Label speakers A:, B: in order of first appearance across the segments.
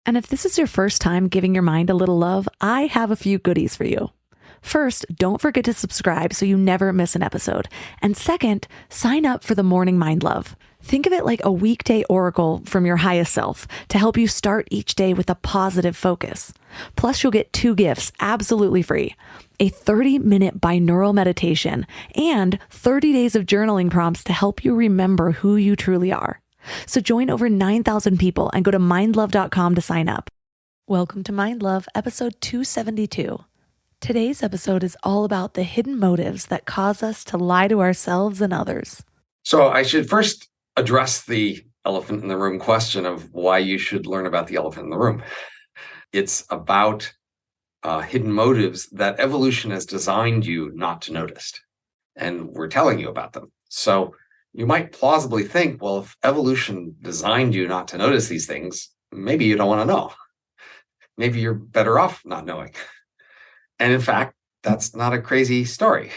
A: And if this is your first time giving your mind a little love, I have a few goodies for you. First, don't forget to subscribe so you never miss an episode. And second, sign up for the Morning Mind Love. Think of it like a weekday oracle from your highest self to help you start each day with a positive focus. Plus, you'll get 2 gifts absolutely free: a 30-minute binaural meditation and 30 days of journaling prompts to help you remember who you truly are. So join over 9,000 people and go to mindlove.com to sign up. Welcome to Mind Love, episode 272. Today's episode is all about the hidden motives that cause us to lie to ourselves and others.
B: So I should first address the elephant in the room question of why you should learn about the elephant in the room. It's about hidden motives that evolution has designed you not to notice. And we're telling you about them. So you might plausibly think, well, if evolution designed you not to notice these things, maybe you don't want to know. Maybe you're better off not knowing. And in fact, that's not a crazy story.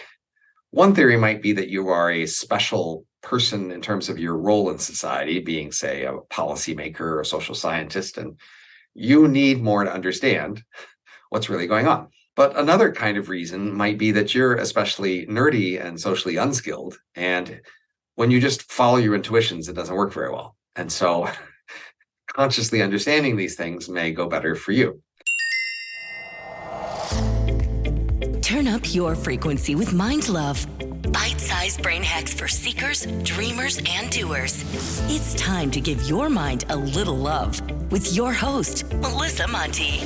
B: One theory might be that you are a special person in terms of your role in society, being, say, a policymaker or a social scientist, and you need more to understand what's really going on. But another kind of reason might be that you're especially nerdy and socially unskilled, and when you just follow your intuitions, it doesn't work very well. And so consciously understanding these things may go better for you.
C: Turn up your frequency with Mind Love. Bite-sized brain hacks for seekers, dreamers, and doers. It's time to give your mind a little love with your host, Melissa Monti.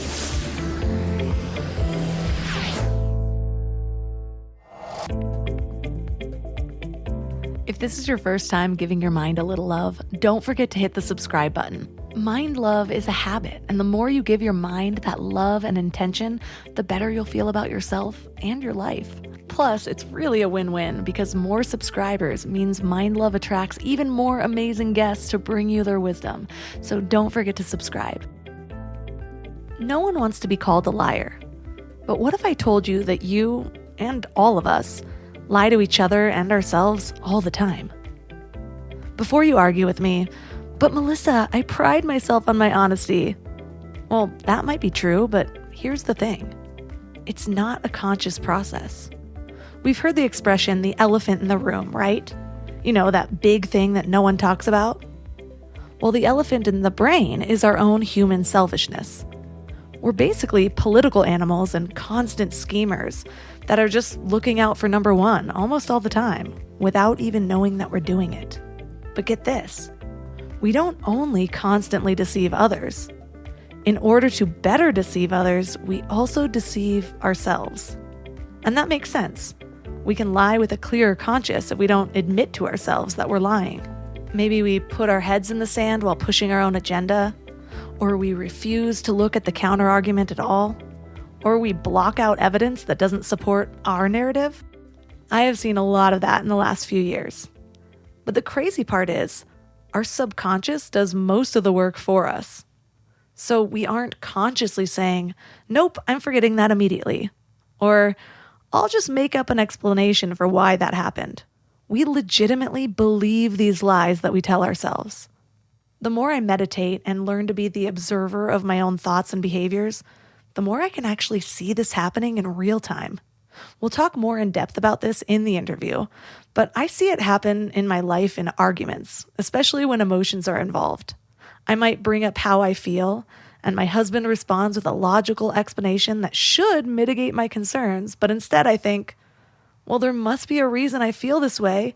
A: If this is your first time giving your mind a little love, don't forget to hit the subscribe button. Mind love is a habit, and the more you give your mind that love and intention, the better you'll feel about yourself and your life. Plus, it's really a win-win because more subscribers means Mind Love attracts even more amazing guests to bring you their wisdom. So don't forget to subscribe. No one wants to be called a liar. But what if I told you that you, and all of us, lie to each other and ourselves all the time? Before you argue with me, "But Melissa, I pride myself on my honesty." Well, that might be true, but here's the thing. It's not a conscious process. We've heard the expression, the elephant in the room, right? You know, that big thing that no one talks about? Well, the elephant in the brain is our own human selfishness. We're basically political animals and constant schemers that are just looking out for number one almost all the time without even knowing that we're doing it. But get this. We don't only constantly deceive others. In order to better deceive others, we also deceive ourselves. And that makes sense. We can lie with a clearer conscience if we don't admit to ourselves that we're lying. Maybe we put our heads in the sand while pushing our own agenda, or we refuse to look at the counter-argument at all, or we block out evidence that doesn't support our narrative. I have seen a lot of that in the last few years. But the crazy part is, our subconscious does most of the work for us. So we aren't consciously saying, "Nope, I'm forgetting that immediately," or "I'll just make up an explanation for why that happened." We legitimately believe these lies that we tell ourselves. The more I meditate and learn to be the observer of my own thoughts and behaviors, the more I can actually see this happening in real time. We'll talk more in depth about this in the interview, but I see it happen in my life in arguments, especially when emotions are involved. I might bring up how I feel, and my husband responds with a logical explanation that should mitigate my concerns, but instead I think, well, there must be a reason I feel this way.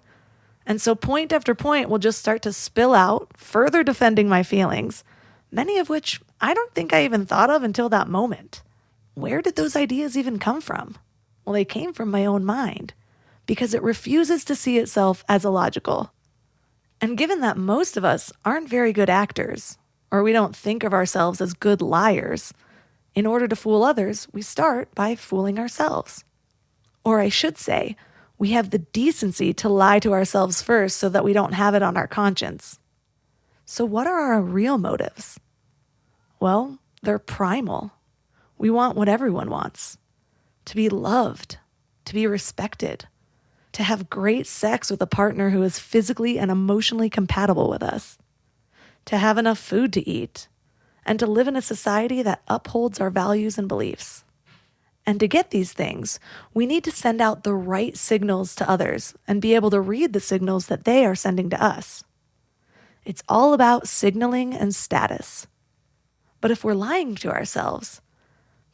A: And so point after point will just start to spill out, further defending my feelings, many of which I don't think I even thought of until that moment. Where did those ideas even come from? Well, they came from my own mind, because it refuses to see itself as illogical. And given that most of us aren't very good actors, or we don't think of ourselves as good liars, in order to fool others, we start by fooling ourselves. Or I should say, we have the decency to lie to ourselves first so that we don't have it on our conscience. So what are our real motives? Well, they're primal. We want what everyone wants. To be loved, to be respected, to have great sex with a partner who is physically and emotionally compatible with us, to have enough food to eat, and to live in a society that upholds our values and beliefs. And to get these things, we need to send out the right signals to others and be able to read the signals that they are sending to us. It's all about signaling and status. But if we're lying to ourselves,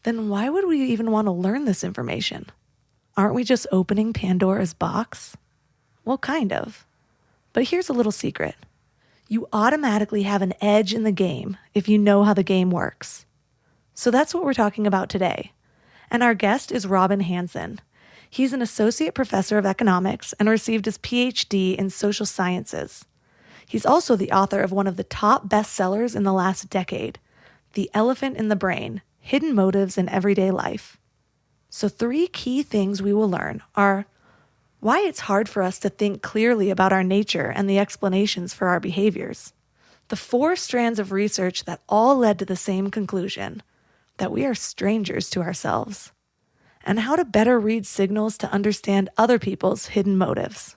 A: then why would we even want to learn this information? Aren't we just opening Pandora's box? Well, kind of. But here's a little secret. You automatically have an edge in the game if you know how the game works. So that's what we're talking about today. And our guest is Robin Hanson. He's an associate professor of economics and received his Ph.D. in social sciences. He's also the author of one of the top bestsellers in the last decade, The Elephant in the Brain: Hidden Motives in Everyday Life. So 3 key things we will learn are why it's hard for us to think clearly about our nature and the explanations for our behaviors, the 4 strands of research that all led to the same conclusion, that we are strangers to ourselves, and how to better read signals to understand other people's hidden motives.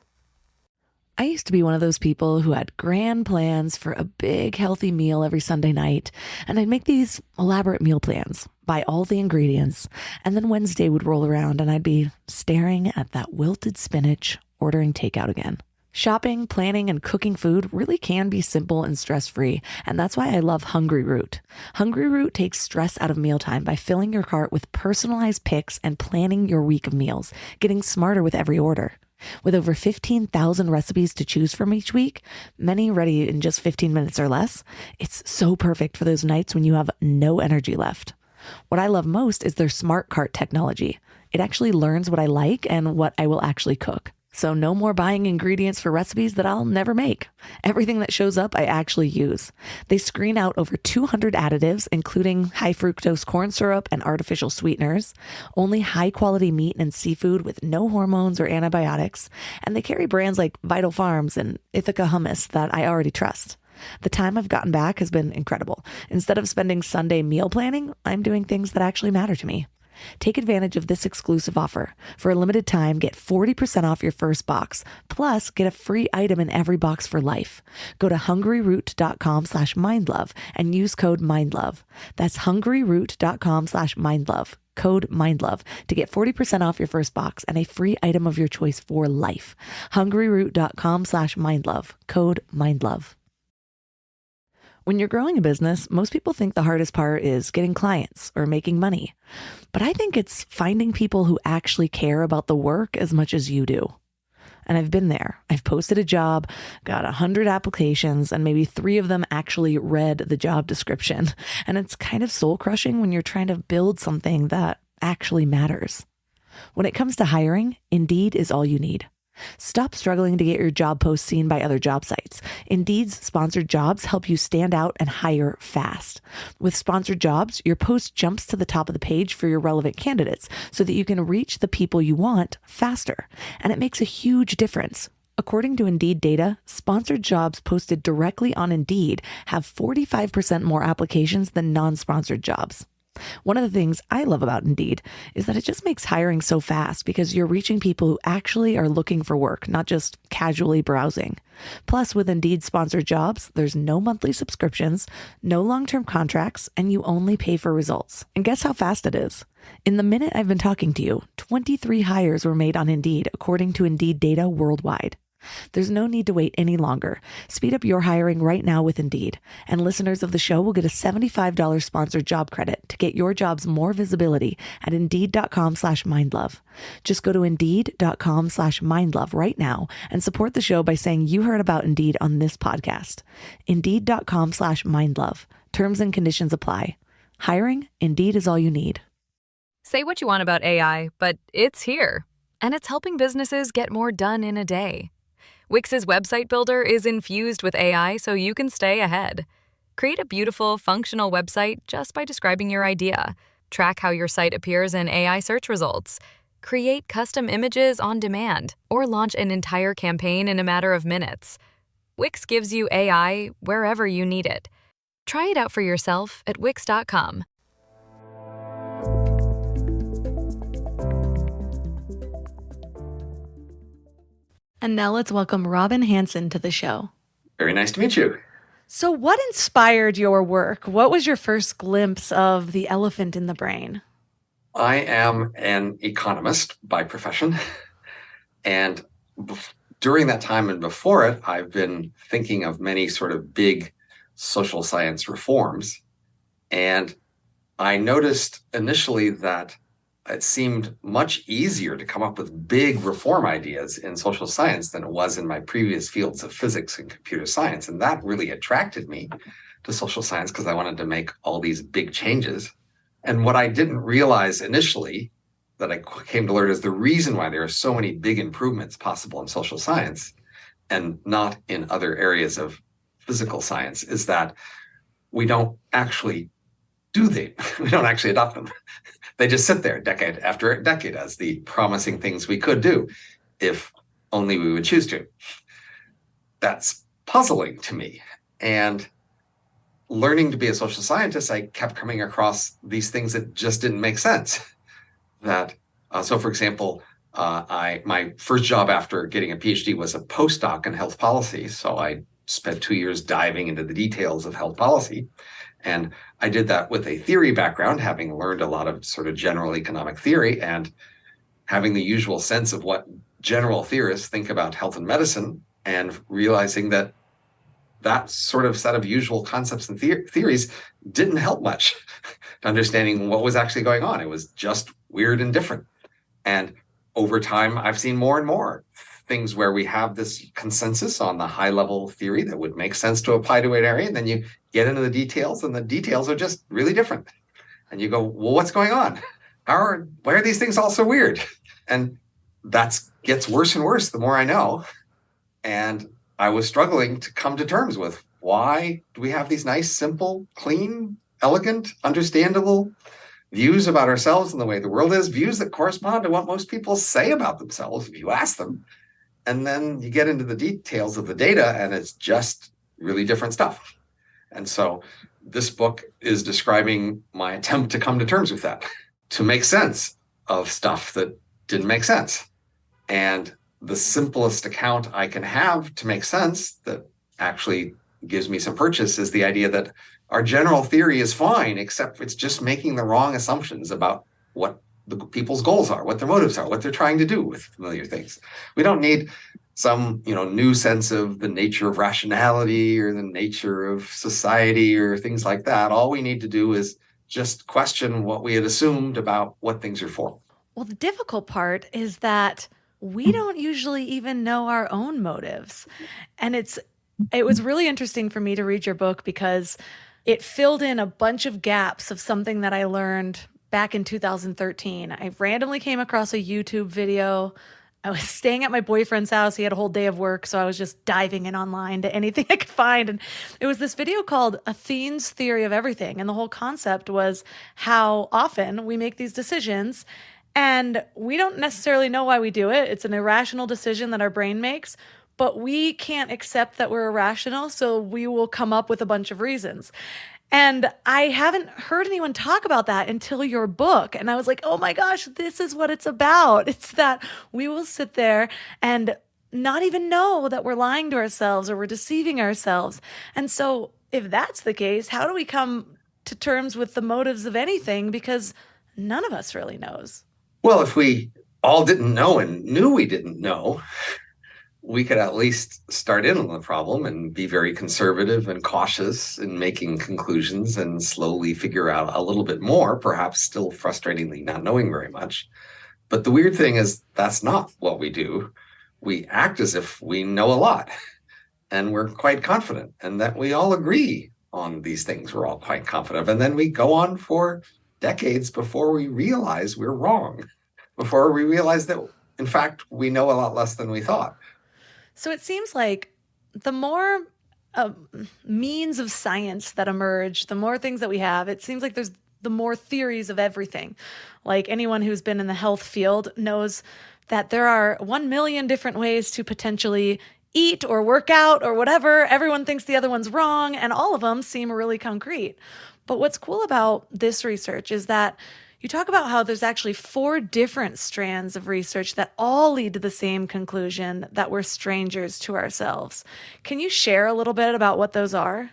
A: I used to be one of those people who had grand plans for a big, healthy meal every Sunday night, and I'd make these elaborate meal plans, buy all the ingredients, and then Wednesday would roll around and I'd be staring at that wilted spinach, ordering takeout again. Shopping, planning, and cooking food really can be simple and stress-free, and that's why I love Hungry Root. Hungry Root takes stress out of mealtime by filling your cart with personalized picks and planning your week of meals, getting smarter with every order. With over 15,000 recipes to choose from each week, many ready in just 15 minutes or less, it's so perfect for those nights when you have no energy left. What I love most is their smart cart technology. It actually learns what I like and what I will actually cook. So no more buying ingredients for recipes that I'll never make. Everything that shows up, I actually use. They screen out over 200 additives, including high fructose corn syrup and artificial sweeteners, only high quality meat and seafood with no hormones or antibiotics, and they carry brands like Vital Farms and Ithaca hummus that I already trust. The time I've gotten back has been incredible. Instead of spending Sunday meal planning, I'm doing things that actually matter to me. Take advantage of this exclusive offer. For a limited time, get 40% off your first box, plus get a free item in every box for life. Go to hungryroot.com/mindlove and use code MINDLOVE. That's hungryroot.com/mindlove, code MINDLOVE, to get 40% off your first box and a free item of your choice for life. hungryroot.com/mindlove, code MINDLOVE. When you're growing a business, most people think the hardest part is getting clients or making money. But I think it's finding people who actually care about the work as much as you do. And I've been there. I've posted a job, got 100 applications, and maybe 3 of them actually read the job description. And it's kind of soul crushing when you're trying to build something that actually matters. When it comes to hiring, Indeed is all you need. Stop struggling to get your job posts seen by other job sites. Indeed's sponsored jobs help you stand out and hire fast. With sponsored jobs, your post jumps to the top of the page for your relevant candidates so that you can reach the people you want faster. And it makes a huge difference. According to Indeed data, sponsored jobs posted directly on Indeed have 45% more applications than non-sponsored jobs. One of the things I love about Indeed is that it just makes hiring so fast because you're reaching people who actually are looking for work, not just casually browsing. Plus, with Indeed sponsored jobs, there's no monthly subscriptions, no long-term contracts, and you only pay for results. And guess how fast it is? In the minute I've been talking to you, 23 hires were made on Indeed, according to Indeed data worldwide. There's no need to wait any longer. Speed up your hiring right now with Indeed. And listeners of the show will get a $75 sponsored job credit to get your jobs more visibility at Indeed.com/mindlove. Just go to Indeed.com/mindlove right now and support the show by saying you heard about Indeed on this podcast. Indeed.com/mindlove. Terms and conditions apply. Hiring, Indeed is all you need.
D: Say what you want about AI, but it's here. And it's helping businesses get more done in a day. Wix's website builder is infused with AI so you can stay ahead. Create a beautiful, functional website just by describing your idea. Track how your site appears in AI search results. Create custom images on demand, or launch an entire campaign in a matter of minutes. Wix gives you AI wherever you need it. Try it out for yourself at Wix.com.
A: And now let's welcome Robin Hanson to the show.
B: Very nice to meet you.
A: So, what inspired your work? What was your first glimpse of the elephant in the brain?
B: I am an economist by profession. And during that time and before it, I've been thinking of many sort of big social science reforms. And I noticed initially that it seemed much easier to come up with big reform ideas in social science than it was in my previous fields of physics and computer science. And that really attracted me to social science because I wanted to make all these big changes. And what I didn't realize initially that I came to learn is the reason why there are so many big improvements possible in social science and not in other areas of physical science is that we don't actually we don't actually adopt them. They just sit there decade after decade as the promising things we could do if only we would choose to. That's puzzling to me. And learning to be a social scientist, I kept coming across these things that just didn't make sense. So for example, my first job after getting a Ph.D. was a postdoc in health policy. So I spent 2 years diving into the details of health policy. And I did that with a theory background, having learned a lot of sort of general economic theory and having the usual sense of what general theorists think about health and medicine, and realizing that that sort of set of usual concepts and theories didn't help much to understanding what was actually going on. It was just weird and different. And over time, I've seen more and more things where we have this consensus on the high level theory that would make sense to apply to an area. And then you get into the details and the details are just really different. And you go, well, what's going on? Why are these things all so weird? And that gets worse and worse the more I know. And I was struggling to come to terms with why do we have these nice, simple, clean, elegant, understandable views about ourselves and the way the world is, views that correspond to what most people say about themselves if you ask them. And then you get into the details of the data and it's just really different stuff. And so this book is describing my attempt to come to terms with that, to make sense of stuff that didn't make sense. And the simplest account I can have to make sense that actually gives me some purchase is the idea that our general theory is fine, except it's just making the wrong assumptions about what the people's goals are, what their motives are, what they're trying to do with familiar things. We don't need some, new sense of the nature of rationality or the nature of society or things like that. All we need to do is just question what we had assumed about what things are for.
A: Well, the difficult part is that we don't usually even know our own motives. And it was really interesting for me to read your book because it filled in a bunch of gaps of something that I learned back in 2013. I randomly came across a YouTube video. I was staying at my boyfriend's house. He had a whole day of work, so I was just diving in online to anything I could find. And it was this video called Athene's Theory of Everything. And the whole concept was how often we make these decisions and we don't necessarily know why we do it. It's an irrational decision that our brain makes, but we can't accept that we're irrational, so we will come up with a bunch of reasons. And I haven't heard anyone talk about that until your book. And I was like, oh my gosh, this is what it's about. It's that we will sit there and not even know that we're lying to ourselves or we're deceiving ourselves. And so if that's the case, how do we come to terms with the motives of anything? Because none of us really knows.
B: Well, if we all didn't know and knew we didn't know, we could at least start in on the problem and be very conservative and cautious in making conclusions and slowly figure out a little bit more, perhaps still frustratingly not knowing very much. But the weird thing is that's not what we do. We act as if we know a lot and we're quite confident and that we all agree on these things. We're all quite confident. And then we go on for decades before we realize we're wrong, before we realize that, in fact, we know a lot less than we thought.
A: So it seems like the more means of science that emerge, the more things that we have, it seems like there's the more theories of everything. Like anyone who's been in the health field knows that there are 1 million different ways to potentially eat or work out or whatever. Everyone thinks the other one's wrong, and all of them seem really concrete. But what's cool about this research is that You talk about how there's actually 4 different strands of research that all lead to the same conclusion that we're strangers to ourselves. Can you share a little bit about what those are?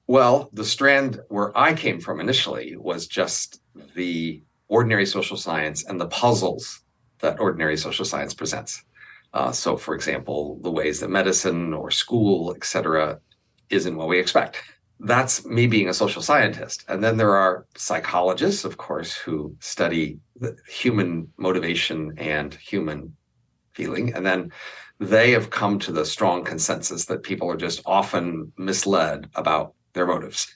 B: Well, the strand where I came from initially was just the ordinary social science and the puzzles that ordinary social science presents. So, for example, the ways that medicine or school, et cetera, isn't what we expect. That's me being a social scientist. And then there are psychologists, of course, who study the human motivation and human feeling. And then they have come to the strong consensus that people are just often misled about their motives.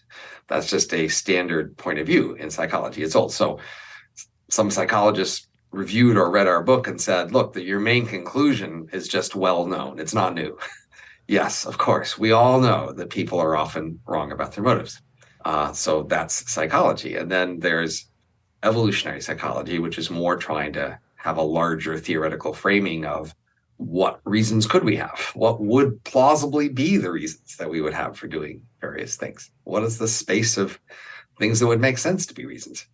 B: That's just a standard point of view in psychology. It's old. So some psychologists reviewed or read our book and said, look, your main conclusion is just well known. It's not new. Yes, of course. We all know that people are often wrong about their motives. So that's psychology. And then there's evolutionary psychology, which is more trying to have a larger theoretical framing of what reasons could we have? What would plausibly be the reasons that we would have for doing various things? What is the space of things that would make sense to be reasons?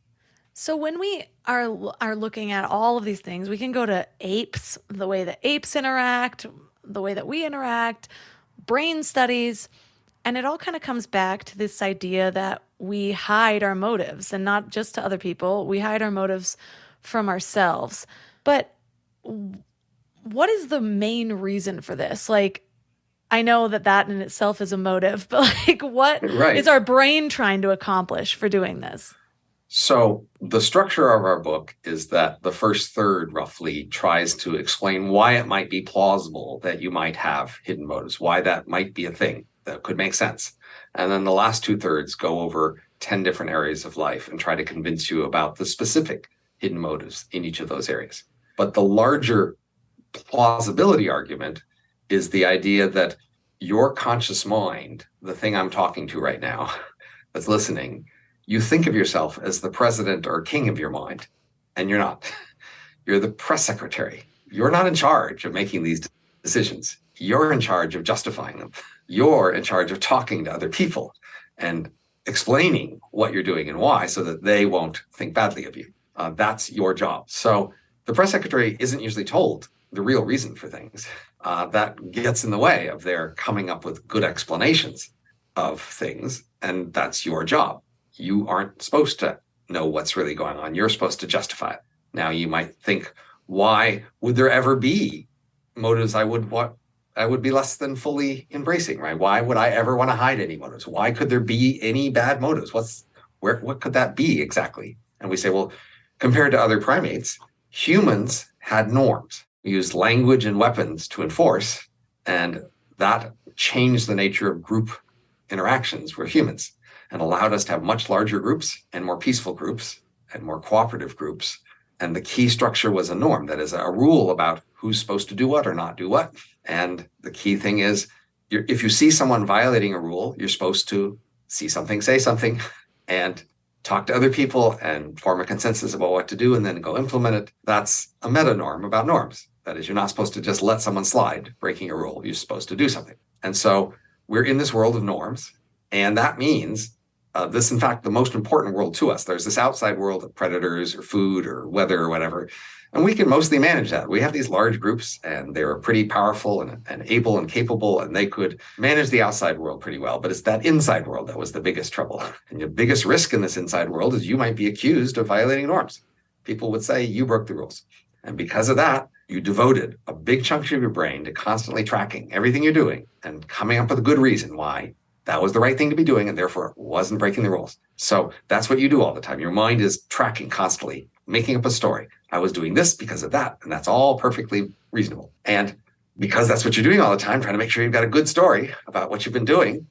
A: So when we are looking at all of these things, we can go to apes, the way that apes interact, the way that we interact, brain studies, and it all kind of comes back to this idea that we hide our motives, and not just to other people. We hide our motives from ourselves. But what is the main reason for this? Like, I know that in itself is a motive, but like, what is our brain trying to accomplish for doing this?
B: So the structure of our book is that the first third roughly tries to explain why it might be plausible that you might have hidden motives, why that might be a thing that could make sense. And then the last 2/3 go over 10 different areas of life and try to convince you about the specific hidden motives in each of those areas. But the larger plausibility argument is the idea that your conscious mind, the thing I'm talking to right now, that's listening, you think of yourself as the president or king of your mind, and you're not. You're the press secretary. You're not in charge of making these decisions. You're in charge of justifying them. You're in charge of talking to other people and explaining what you're doing and why so that they won't think badly of you. That's your job. So the press secretary isn't usually told the real reason for things. That gets in the way of their coming up with good explanations of things, and that's your job. You aren't supposed to know what's really going on. You're supposed to justify it. Now, you might think, why would there ever be motives I would be less than fully embracing, right? Why would I ever want to hide any motives? Why could there be any bad motives? What could that be exactly? And we say, well, compared to other primates, humans had norms. We used language and weapons to enforce, and that changed the nature of group interactions with humans and allowed us to have much larger groups and more peaceful groups and more cooperative groups. And the key structure was a norm, that is a rule about who's supposed to do what or not do what. And the key thing is, if you see someone violating a rule, you're supposed to see something, say something, and talk to other people and form a consensus about what to do and then go implement it. That's a meta norm about norms. That is, you're not supposed to just let someone slide breaking a rule. You're supposed to do something. And so we're in this world of norms. And that means this, in fact, the most important world to us. There's this outside world of predators or food or weather or whatever. And we can mostly manage that. We have these large groups and they were pretty powerful and able and capable, and they could manage the outside world pretty well. But it's that inside world that was the biggest trouble. And the biggest risk in this inside world is you might be accused of violating norms. People would say you broke the rules. And because of that, you devoted a big chunk of your brain to constantly tracking everything you're doing and coming up with a good reason why that was the right thing to be doing and therefore wasn't breaking the rules. So that's what you do all the time. Your mind is tracking constantly, making up a story. I was doing this because of that, and that's all perfectly reasonable. And because that's what you're doing all the time, trying to make sure you've got a good story about what you've been doing,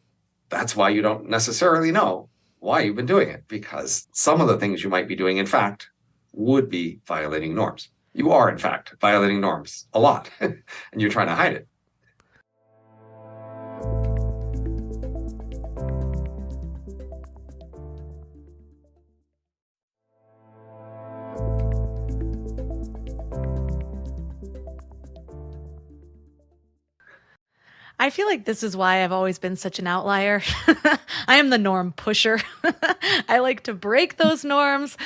B: that's why you don't necessarily know why you've been doing it, because some of the things you might be doing, in fact, would be violating norms. You are, in fact, violating norms a lot, and you're trying to hide it.
A: I feel like this is why I've always been such an outlier. I am the norm pusher. I like to break those norms.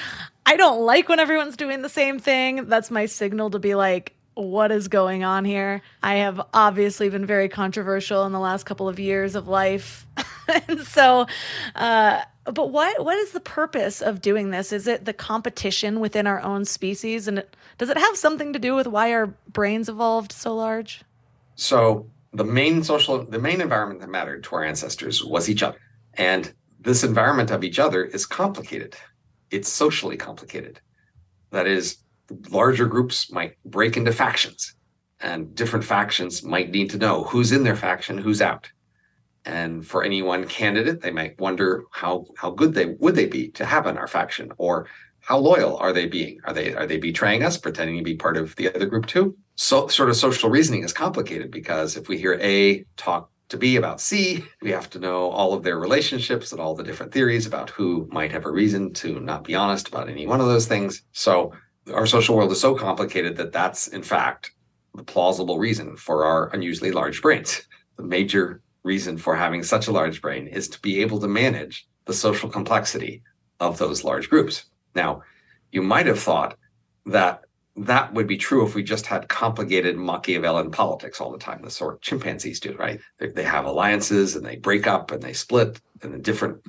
A: I don't like when everyone's doing the same thing. That's my signal to be like, what is going on here? I have obviously been very controversial in the last couple of years of life. And so, but what is the purpose of doing this? Is it the competition within our own species? And does it have something to do with why our brains evolved so large?
B: So the main environment that mattered to our ancestors was each other. And this environment of each other is complicated. It's socially complicated. That is, larger groups might break into factions, and different factions might need to know who's in their faction, who's out. And for any one candidate, they might wonder how good would they be to have in our faction, or how loyal are they being? Are they betraying us, pretending to be part of the other group too? So sort of social reasoning is complicated because if we hear A talk to B about C, we have to know all of their relationships and all the different theories about who might have a reason to not be honest about any one of those things. So our social world is so complicated that that's, in fact, the plausible reason for our unusually large brains. The major reason for having such a large brain is to be able to manage the social complexity of those large groups. Now, you might have thought that that would be true if we just had complicated Machiavellian politics all the time, the sort chimpanzees do, right? They have alliances and they break up and they split and the different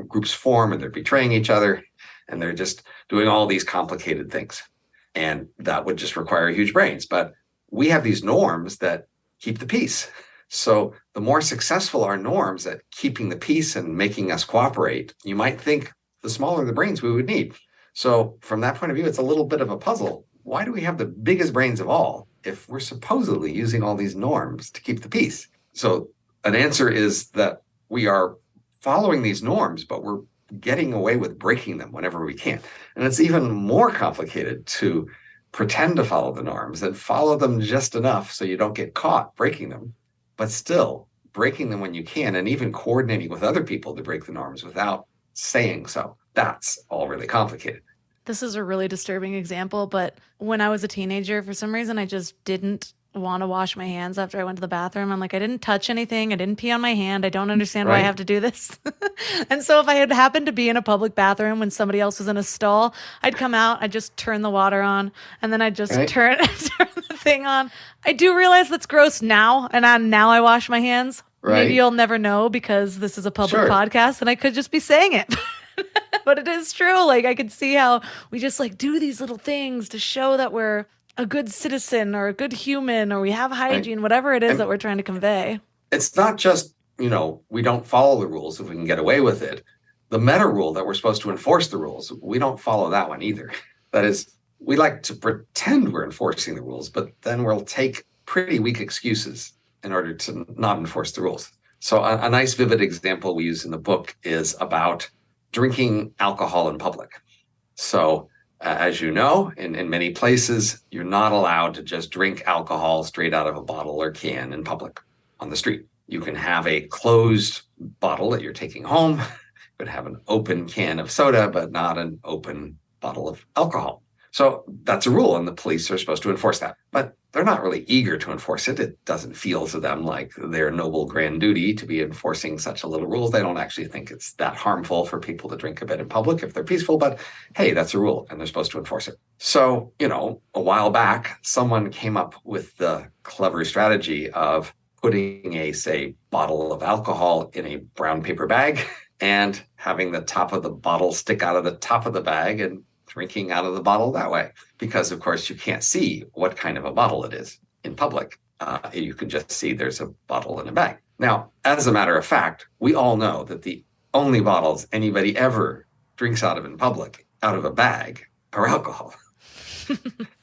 B: groups form and they're betraying each other and they're just doing all these complicated things. And that would just require huge brains. But we have these norms that keep the peace. So the more successful our norms at keeping the peace and making us cooperate, you might think the smaller the brains we would need. So from that point of view, it's a little bit of a puzzle. Why do we have the biggest brains of all if we're supposedly using all these norms to keep the peace? So an answer is that we are following these norms, but we're getting away with breaking them whenever we can. And it's even more complicated to pretend to follow the norms and follow them just enough so you don't get caught breaking them, but still breaking them when you can, and even coordinating with other people to break the norms without saying so. That's all really complicated.
A: This is a really disturbing example, but when I was a teenager, for some reason, I just didn't want to wash my hands after I went to the bathroom. I'm like, I didn't touch anything. I didn't pee on my hand. I don't understand why I have to do this. And so if I had happened to be in a public bathroom when somebody else was in a stall, I'd come out, I'd just turn the water on, and then I'd just turn the thing on. I do realize that's gross now, and now I wash my hands. Right. Maybe you'll never know because this is a public podcast, and I could just be saying it. But it is true. Like, I could see how we just like do these little things to show that we're a good citizen or a good human or we have hygiene, whatever it is that we're trying to convey.
B: It's not just, we don't follow the rules if we can get away with it. The meta rule that we're supposed to enforce the rules, we don't follow that one either. That is, we like to pretend we're enforcing the rules, but then we'll take pretty weak excuses in order to not enforce the rules. So a nice vivid example we use in the book is about drinking alcohol in public. So as you know, in many places, you're not allowed to just drink alcohol straight out of a bottle or can in public on the street. You can have a closed bottle that you're taking home. You could have an open can of soda, but not an open bottle of alcohol. So that's a rule, and the police are supposed to enforce that. But they're not really eager to enforce it. It doesn't feel to them like their noble grand duty to be enforcing such a little rule. They don't actually think it's that harmful for people to drink a bit in public if they're peaceful, but hey, that's a rule, and they're supposed to enforce it. So, a while back, someone came up with the clever strategy of putting a, say, bottle of alcohol in a brown paper bag and having the top of the bottle stick out of the top of the bag and drinking out of the bottle that way. Because, of course, you can't see what kind of a bottle it is in public. You can just see there's a bottle in a bag. Now, as a matter of fact, we all know that the only bottles anybody ever drinks out of in public, out of a bag, are alcohol.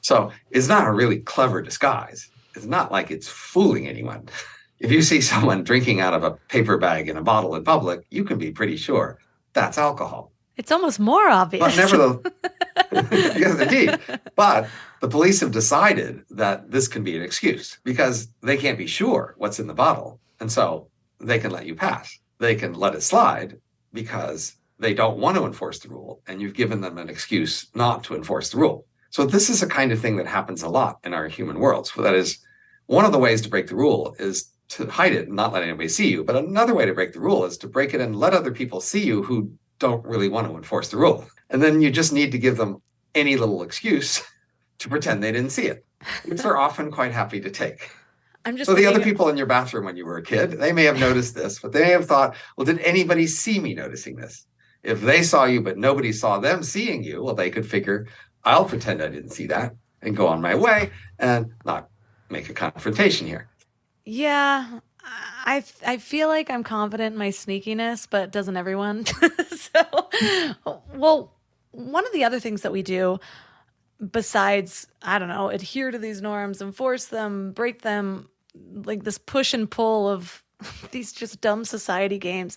B: So it's not a really clever disguise. It's not like it's fooling anyone. If you see someone drinking out of a paper bag in a bottle in public, you can be pretty sure that's alcohol.
A: It's almost more obvious.
B: But nevertheless, yes, indeed. But the police have decided that this can be an excuse because they can't be sure what's in the bottle. And so they can let you pass. They can let it slide because they don't want to enforce the rule. And you've given them an excuse not to enforce the rule. So this is a kind of thing that happens a lot in our human world. So that is, one of the ways to break the rule is to hide it and not let anybody see you. But another way to break the rule is to break it and let other people see you who don't really want to enforce the rule. And then you just need to give them any little excuse to pretend they didn't see it, which they're often quite happy to take. So the other people in your bathroom when you were a kid, they may have noticed this, but they may have thought, well, did anybody see me noticing this? If they saw you, but nobody saw them seeing you, well, they could figure, I'll pretend I didn't see that and go on my way and not make a confrontation here.
A: Yeah, I feel like I'm confident in my sneakiness, but doesn't everyone? Well, one of the other things that we do besides, I don't know, adhere to these norms, enforce them, break them, like this push and pull of these just dumb society games,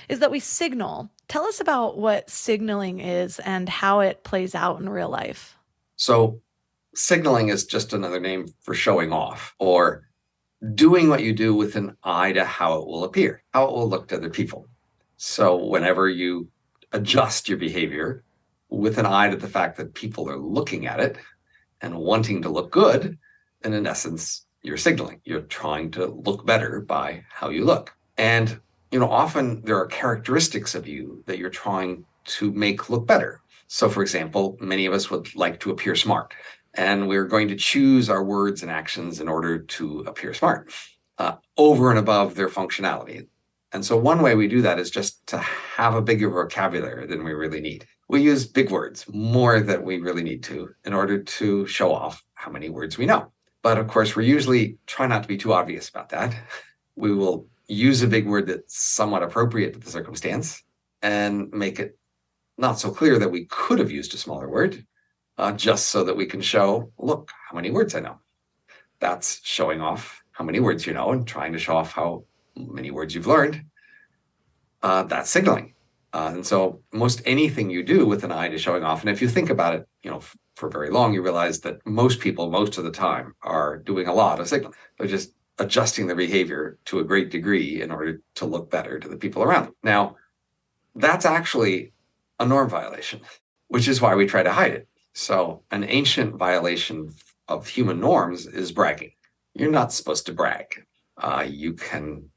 A: is that we signal. Tell us about what signaling is and how it plays out in real life.
B: So signaling is just another name for showing off, or doing what you do with an eye to how it will appear, how it will look to other people. So whenever you adjust your behavior with an eye to the fact that people are looking at it and wanting to look good, and in essence, you're signaling. You're trying to look better by how you look. And, often there are characteristics of you that you're trying to make look better. So, for example, many of us would like to appear smart, and we're going to choose our words and actions in order to appear smart, over and above their functionality. And so one way we do that is just to have a bigger vocabulary than we really need. We use big words more than we really need to in order to show off how many words we know. But of course, we usually try not to be too obvious about that. We will use a big word that's somewhat appropriate to the circumstance and make it not so clear that we could have used a smaller word, just so that we can show, look, how many words I know. That's showing off how many words you know and trying to show off how many words you've learned. That's signaling. And so most anything you do with an eye to showing off, and if you think about it, for very long, you realize that most people, most of the time, are doing a lot of signaling. They're just adjusting their behavior to a great degree in order to look better to the people around them. Now, that's actually a norm violation, which is why we try to hide it. So an ancient violation of human norms is bragging. You're not supposed to brag. You can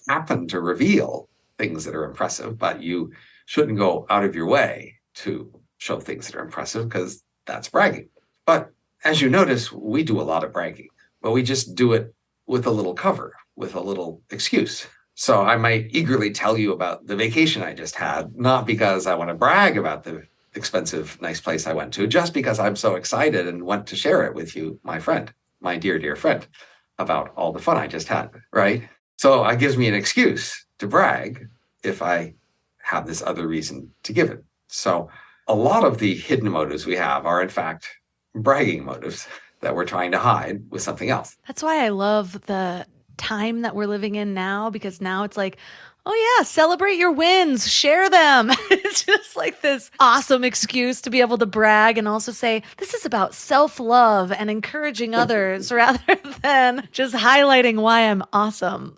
B: happen to reveal things that are impressive, but you shouldn't go out of your way to show things that are impressive because that's bragging. But as you notice, we do a lot of bragging, but we just do it with a little cover, with a little excuse. So I might eagerly tell you about the vacation I just had, not because I want to brag about the expensive, nice place I went to, just because I'm so excited and want to share it with you, my friend, my dear, dear friend, about all the fun I just had, right? So it gives me an excuse to brag if I have this other reason to give it. So a lot of the hidden motives we have are, in fact, bragging motives that we're trying to hide with something else.
A: That's why I love the time that we're living in now, because now it's like, oh yeah, celebrate your wins, share them. It's just like this awesome excuse to be able to brag and also say, this is about self-love and encouraging others rather than just highlighting why I'm awesome.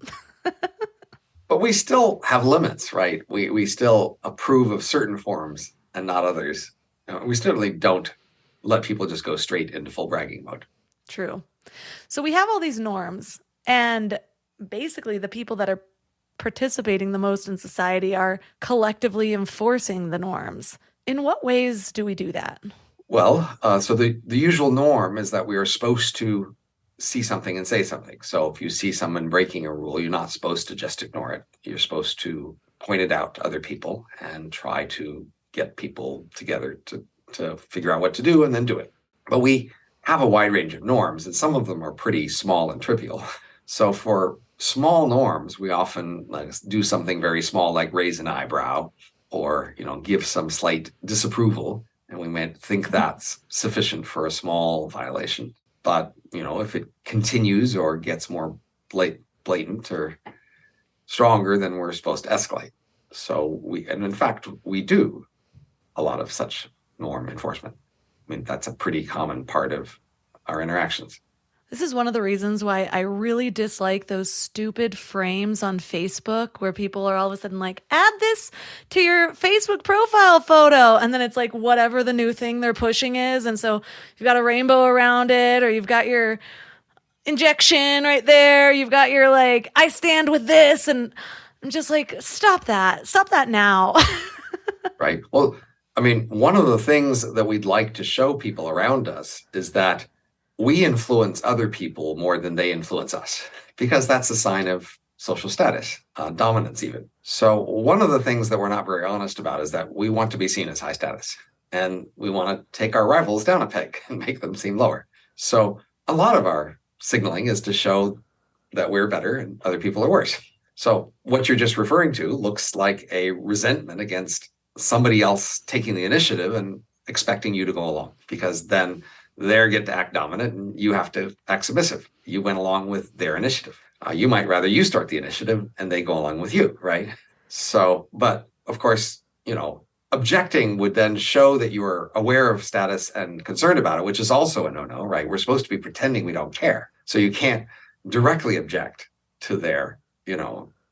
B: But we still have limits, right? We still approve of certain forms and not others. We certainly don't let people just go straight into full bragging mode.
A: True. So we have all these norms, and basically the people that are participating the most in society are collectively enforcing the norms. In what ways do we do that?
B: Well, so the usual norm is that we are supposed to see something and say something. So if you see someone breaking a rule, you're not supposed to just ignore it. You're supposed to point it out to other people and try to get people together to figure out what to do and then do it. But we have a wide range of norms, and some of them are pretty small and trivial. So for small norms, we often do something very small, like raise an eyebrow or, give some slight disapproval. And we might think that's sufficient for a small violation. But, if it continues or gets more blatant or stronger, then we're supposed to escalate. So and in fact, we do a lot of such norm enforcement. I mean, that's a pretty common part of our interactions.
A: This is one of the reasons why I really dislike those stupid frames on Facebook where people are all of a sudden like, add this to your Facebook profile photo. And then it's like whatever the new thing they're pushing is. And so you've got a rainbow around it, or you've got your injection right there. You've got your like, I stand with this. And I'm just like, stop that. Stop that now.
B: Right. Well, I mean, one of the things that we'd like to show people around us is that we influence other people more than they influence us, because that's a sign of social status, dominance even. So one of the things that we're not very honest about is that we want to be seen as high status, and we want to take our rivals down a peg and make them seem lower. So a lot of our signaling is to show that we're better and other people are worse. So what you're just referring to looks like a resentment against somebody else taking the initiative and expecting you to go along, because then they get to act dominant and you have to act submissive. You went along with their initiative. You might rather you start the initiative and they go along with you, right? So, but of course, objecting would then show that you are aware of status and concerned about it, which is also a no-no, right? We're supposed to be pretending we don't care. So you can't directly object to their,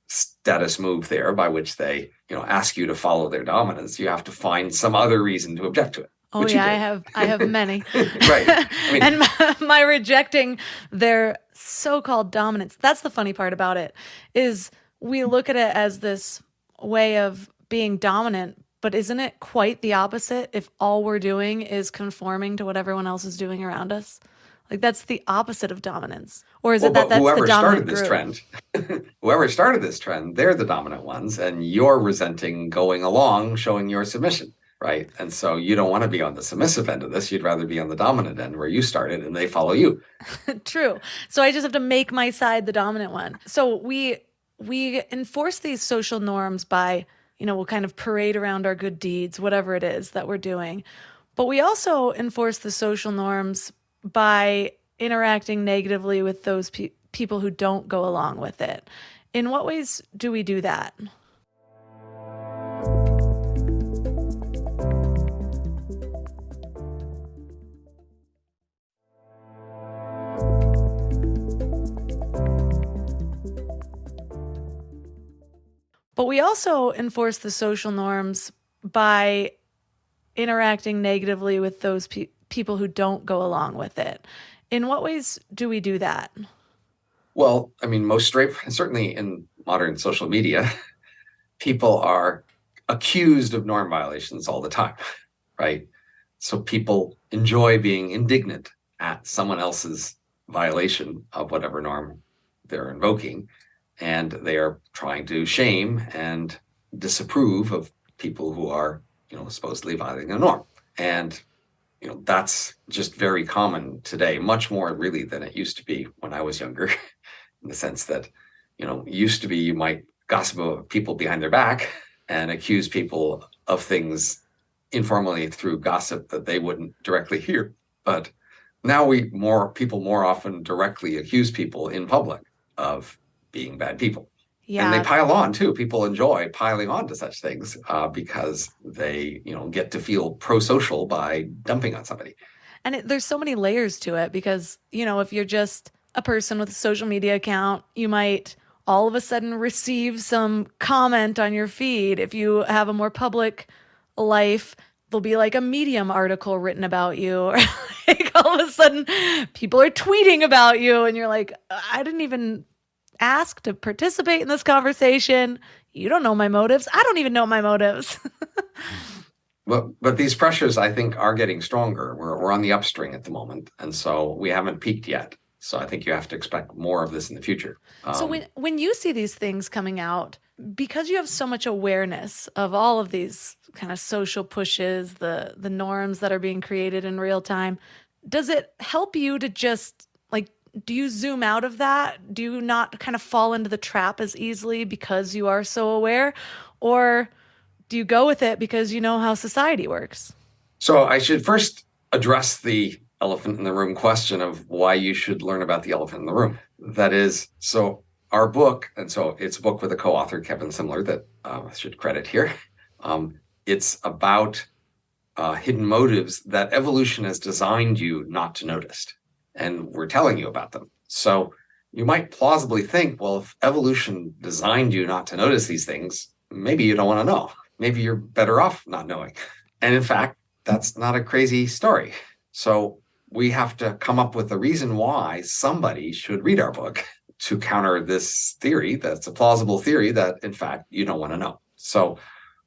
B: status move there by which they, ask you to follow their dominance. You have to find some other reason to object to it.
A: Oh yeah, I have many.
B: Right. I mean,
A: and my rejecting their so-called dominance. That's the funny part about it, is we look at it as this way of being dominant, but isn't it quite the opposite if all we're doing is conforming to what everyone else is doing around us? Like, that's the opposite of dominance. Or is it that's
B: whoever
A: the dominant
B: started this
A: group?
B: trend, whoever started this trend, they're the dominant ones, and you're resenting going along, showing your submission, right? And so you don't want to be on the submissive end of this. You'd rather be on the dominant end where you started and they follow you.
A: True. So I just have to make my side the dominant one. So we enforce these social norms by, we'll kind of parade around our good deeds, whatever it is that we're doing. But we also enforce the social norms by interacting negatively with those people who don't go along with it. In what ways do we do that? But we also enforce the social norms by interacting negatively with those people who don't go along with it. In what ways do we do that?
B: Well, I mean, certainly in modern social media, people are accused of norm violations all the time, right? So people enjoy being indignant at someone else's violation of whatever norm they're invoking, and they are trying to shame and disapprove of people who are, supposedly violating a norm. And that's just very common today, much more really than it used to be when I was younger, in the sense that, used to be you might gossip about people behind their back and accuse people of things informally through gossip that they wouldn't directly hear. But now people more often directly accuse people in public of being bad people.
A: Yeah.
B: And they pile on too. People enjoy piling on to such things because they, get to feel pro-social by dumping on somebody.
A: And there's so many layers to it because, if you're just a person with a social media account, you might all of a sudden receive some comment on your feed. If you have a more public life, there'll be like a Medium article written about you, or like all of a sudden people are tweeting about you and you're like, I didn't even ask to participate in this conversation. You don't know my motives. I don't even know my motives.
B: But these pressures, I think, are getting stronger. We're on the upstring at the moment, and so we haven't peaked yet. So I think you have to expect more of this in the future.
A: So when you see these things coming out, because you have so much awareness of all of these kind of social pushes, the norms that are being created in real time, does it help you to just do you zoom out of that? Do you not kind of fall into the trap as easily because you are so aware? Or do you go with it because you know how society works?
B: So I should first address the elephant in the room question of why you should learn about the elephant in the room. That is, so our book, and so it's a book with a co-author, Kevin Simler, that I should credit here. It's about hidden motives that evolution has designed you not to notice. And we're telling you about them. So you might plausibly think, well, if evolution designed you not to notice these things, maybe you don't want to know. Maybe you're better off not knowing. And in fact, that's not a crazy story. So we have to come up with a reason why somebody should read our book to counter this theory that's a plausible theory that, in fact, you don't want to know. So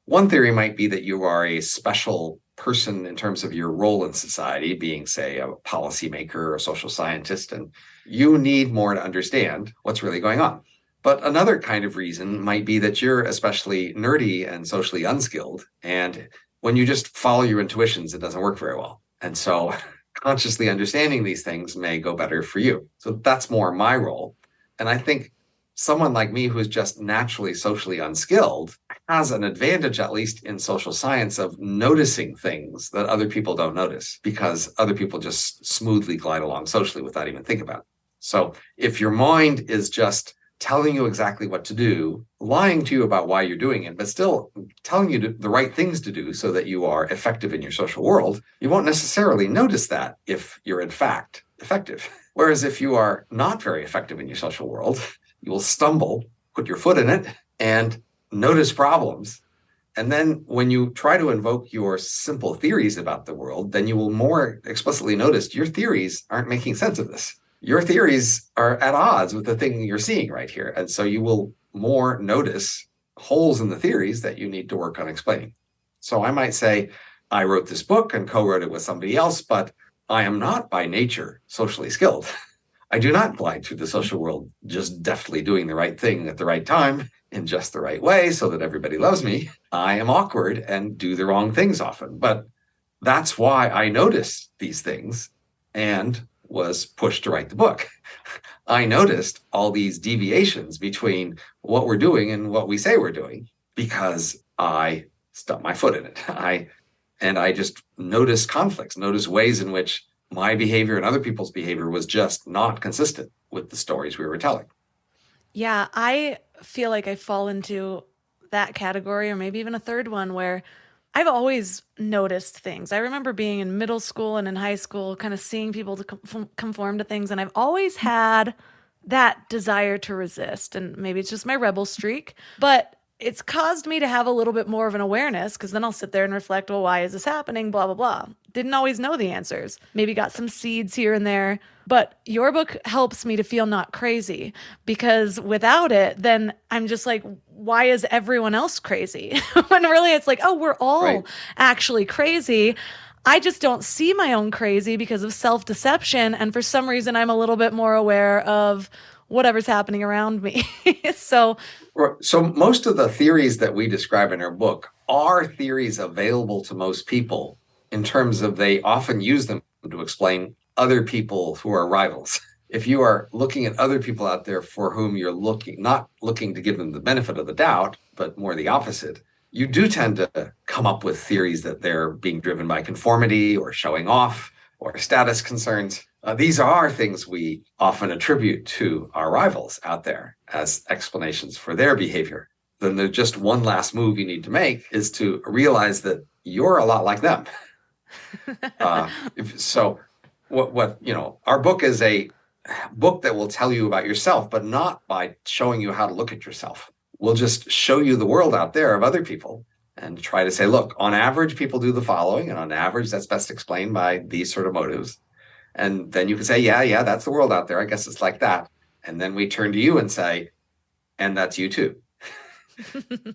B: One theory might be that you are a special person in terms of your role in society, being, say, a policymaker or a social scientist, and you need more to understand what's really going on. But another kind of reason might be that you're especially nerdy and socially unskilled. And when you just follow your intuitions, it doesn't work very well. And so consciously understanding these things may go better for you. So that's more my role. And I think someone like me who's just naturally socially unskilled has an advantage, at least in social science, of noticing things that other people don't notice because other people just smoothly glide along socially without even thinking about it. So if your mind is just telling you exactly what to do, lying to you about why you're doing it, but still telling you the right things to do so that you are effective in your social world, you won't necessarily notice that if you're in fact effective. Whereas if you are not very effective in your social world, you will stumble, put your foot in it, and notice problems. And then when you try to invoke your simple theories about the world, then you will more explicitly notice your theories aren't making sense of this. Your theories are at odds with the thing you're seeing right here. And so you will more notice holes in the theories that you need to work on explaining. So I might say, I wrote this book and co-wrote it with somebody else, but I am not by nature socially skilled. I do not glide through the social world just deftly doing the right thing at the right time in just the right way so that everybody loves me. I am awkward and do the wrong things often. But that's why I noticed these things and was pushed to write the book. I noticed all these deviations between what we're doing and what we say we're doing because I stuck my foot in it. I just noticed conflicts, noticed ways in which my behavior and other people's behavior was just not consistent with the stories we were telling.
A: Yeah, I feel like I fall into that category, or maybe even a third one, where I've always noticed things. I remember being in middle school and in high school, kind of seeing people to conform to things. And I've always had that desire to resist. And maybe it's just my rebel streak, but it's caused me to have a little bit more of an awareness, because then I'll sit there and reflect, well, why is this happening? Blah, blah, blah. Didn't always know the answers. Maybe got some seeds here and there. But your book helps me to feel not crazy, because without it, then I'm just like, why is everyone else crazy? When really it's like, oh, we're all actually crazy. I just don't see my own crazy because of self-deception. And for some reason, I'm a little bit more aware of whatever's happening around me. So
B: most of the theories that we describe in our book are theories available to most people in terms of they often use them to explain other people who are rivals. If you are looking at other people out there for whom you're not looking to give them the benefit of the doubt, but more the opposite, you do tend to come up with theories that they're being driven by conformity or showing off or status concerns. These are things we often attribute to our rivals out there as explanations for their behavior. Then there's just one last move you need to make is to realize that you're a lot like them. Our book is a book that will tell you about yourself, but not by showing you how to look at yourself. We'll just show you the world out there of other people and try to say, look, on average, people do the following, and on average, that's best explained by these sort of motives. And then you can say, yeah, that's the world out there. I guess it's like that. And then we turn to you and say, and that's you too.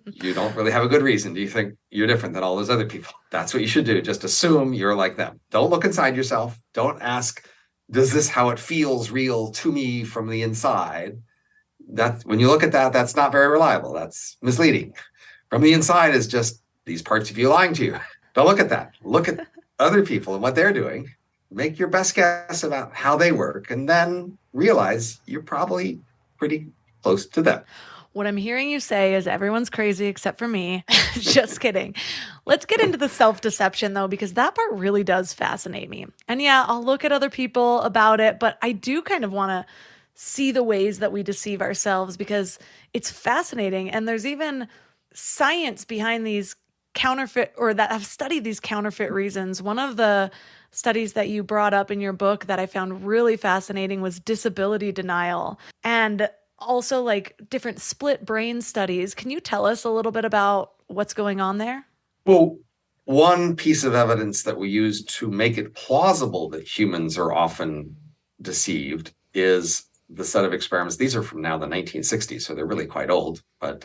B: You don't really have a good reason. Do you think you're different than all those other people? That's what you should do. Just assume you're like them. Don't look inside yourself. Don't ask, does this how it feels real to me from the inside? That when you look at that, that's not very reliable. That's misleading. From the inside is just these parts of you lying to you. Don't look at that. Look at other people and what they're doing. Make your best guess about how they work, and then realize you're probably pretty close to them.
A: What I'm hearing you say is everyone's crazy except for me. Just kidding. Let's get into the self-deception, though, because that part really does fascinate me. And yeah, I'll look at other people about it, but I do kind of want to see the ways that we deceive ourselves, because it's fascinating. And there's even science behind these counterfeit, or that have studied these counterfeit reasons. One of the studies that you brought up in your book that I found really fascinating was disability denial, and also like different split brain studies. Can you tell us a little bit about what's going on there?
B: Well, one piece of evidence that we use to make it plausible that humans are often deceived is the set of experiments. These are from now the 1960s, so they're really quite old, but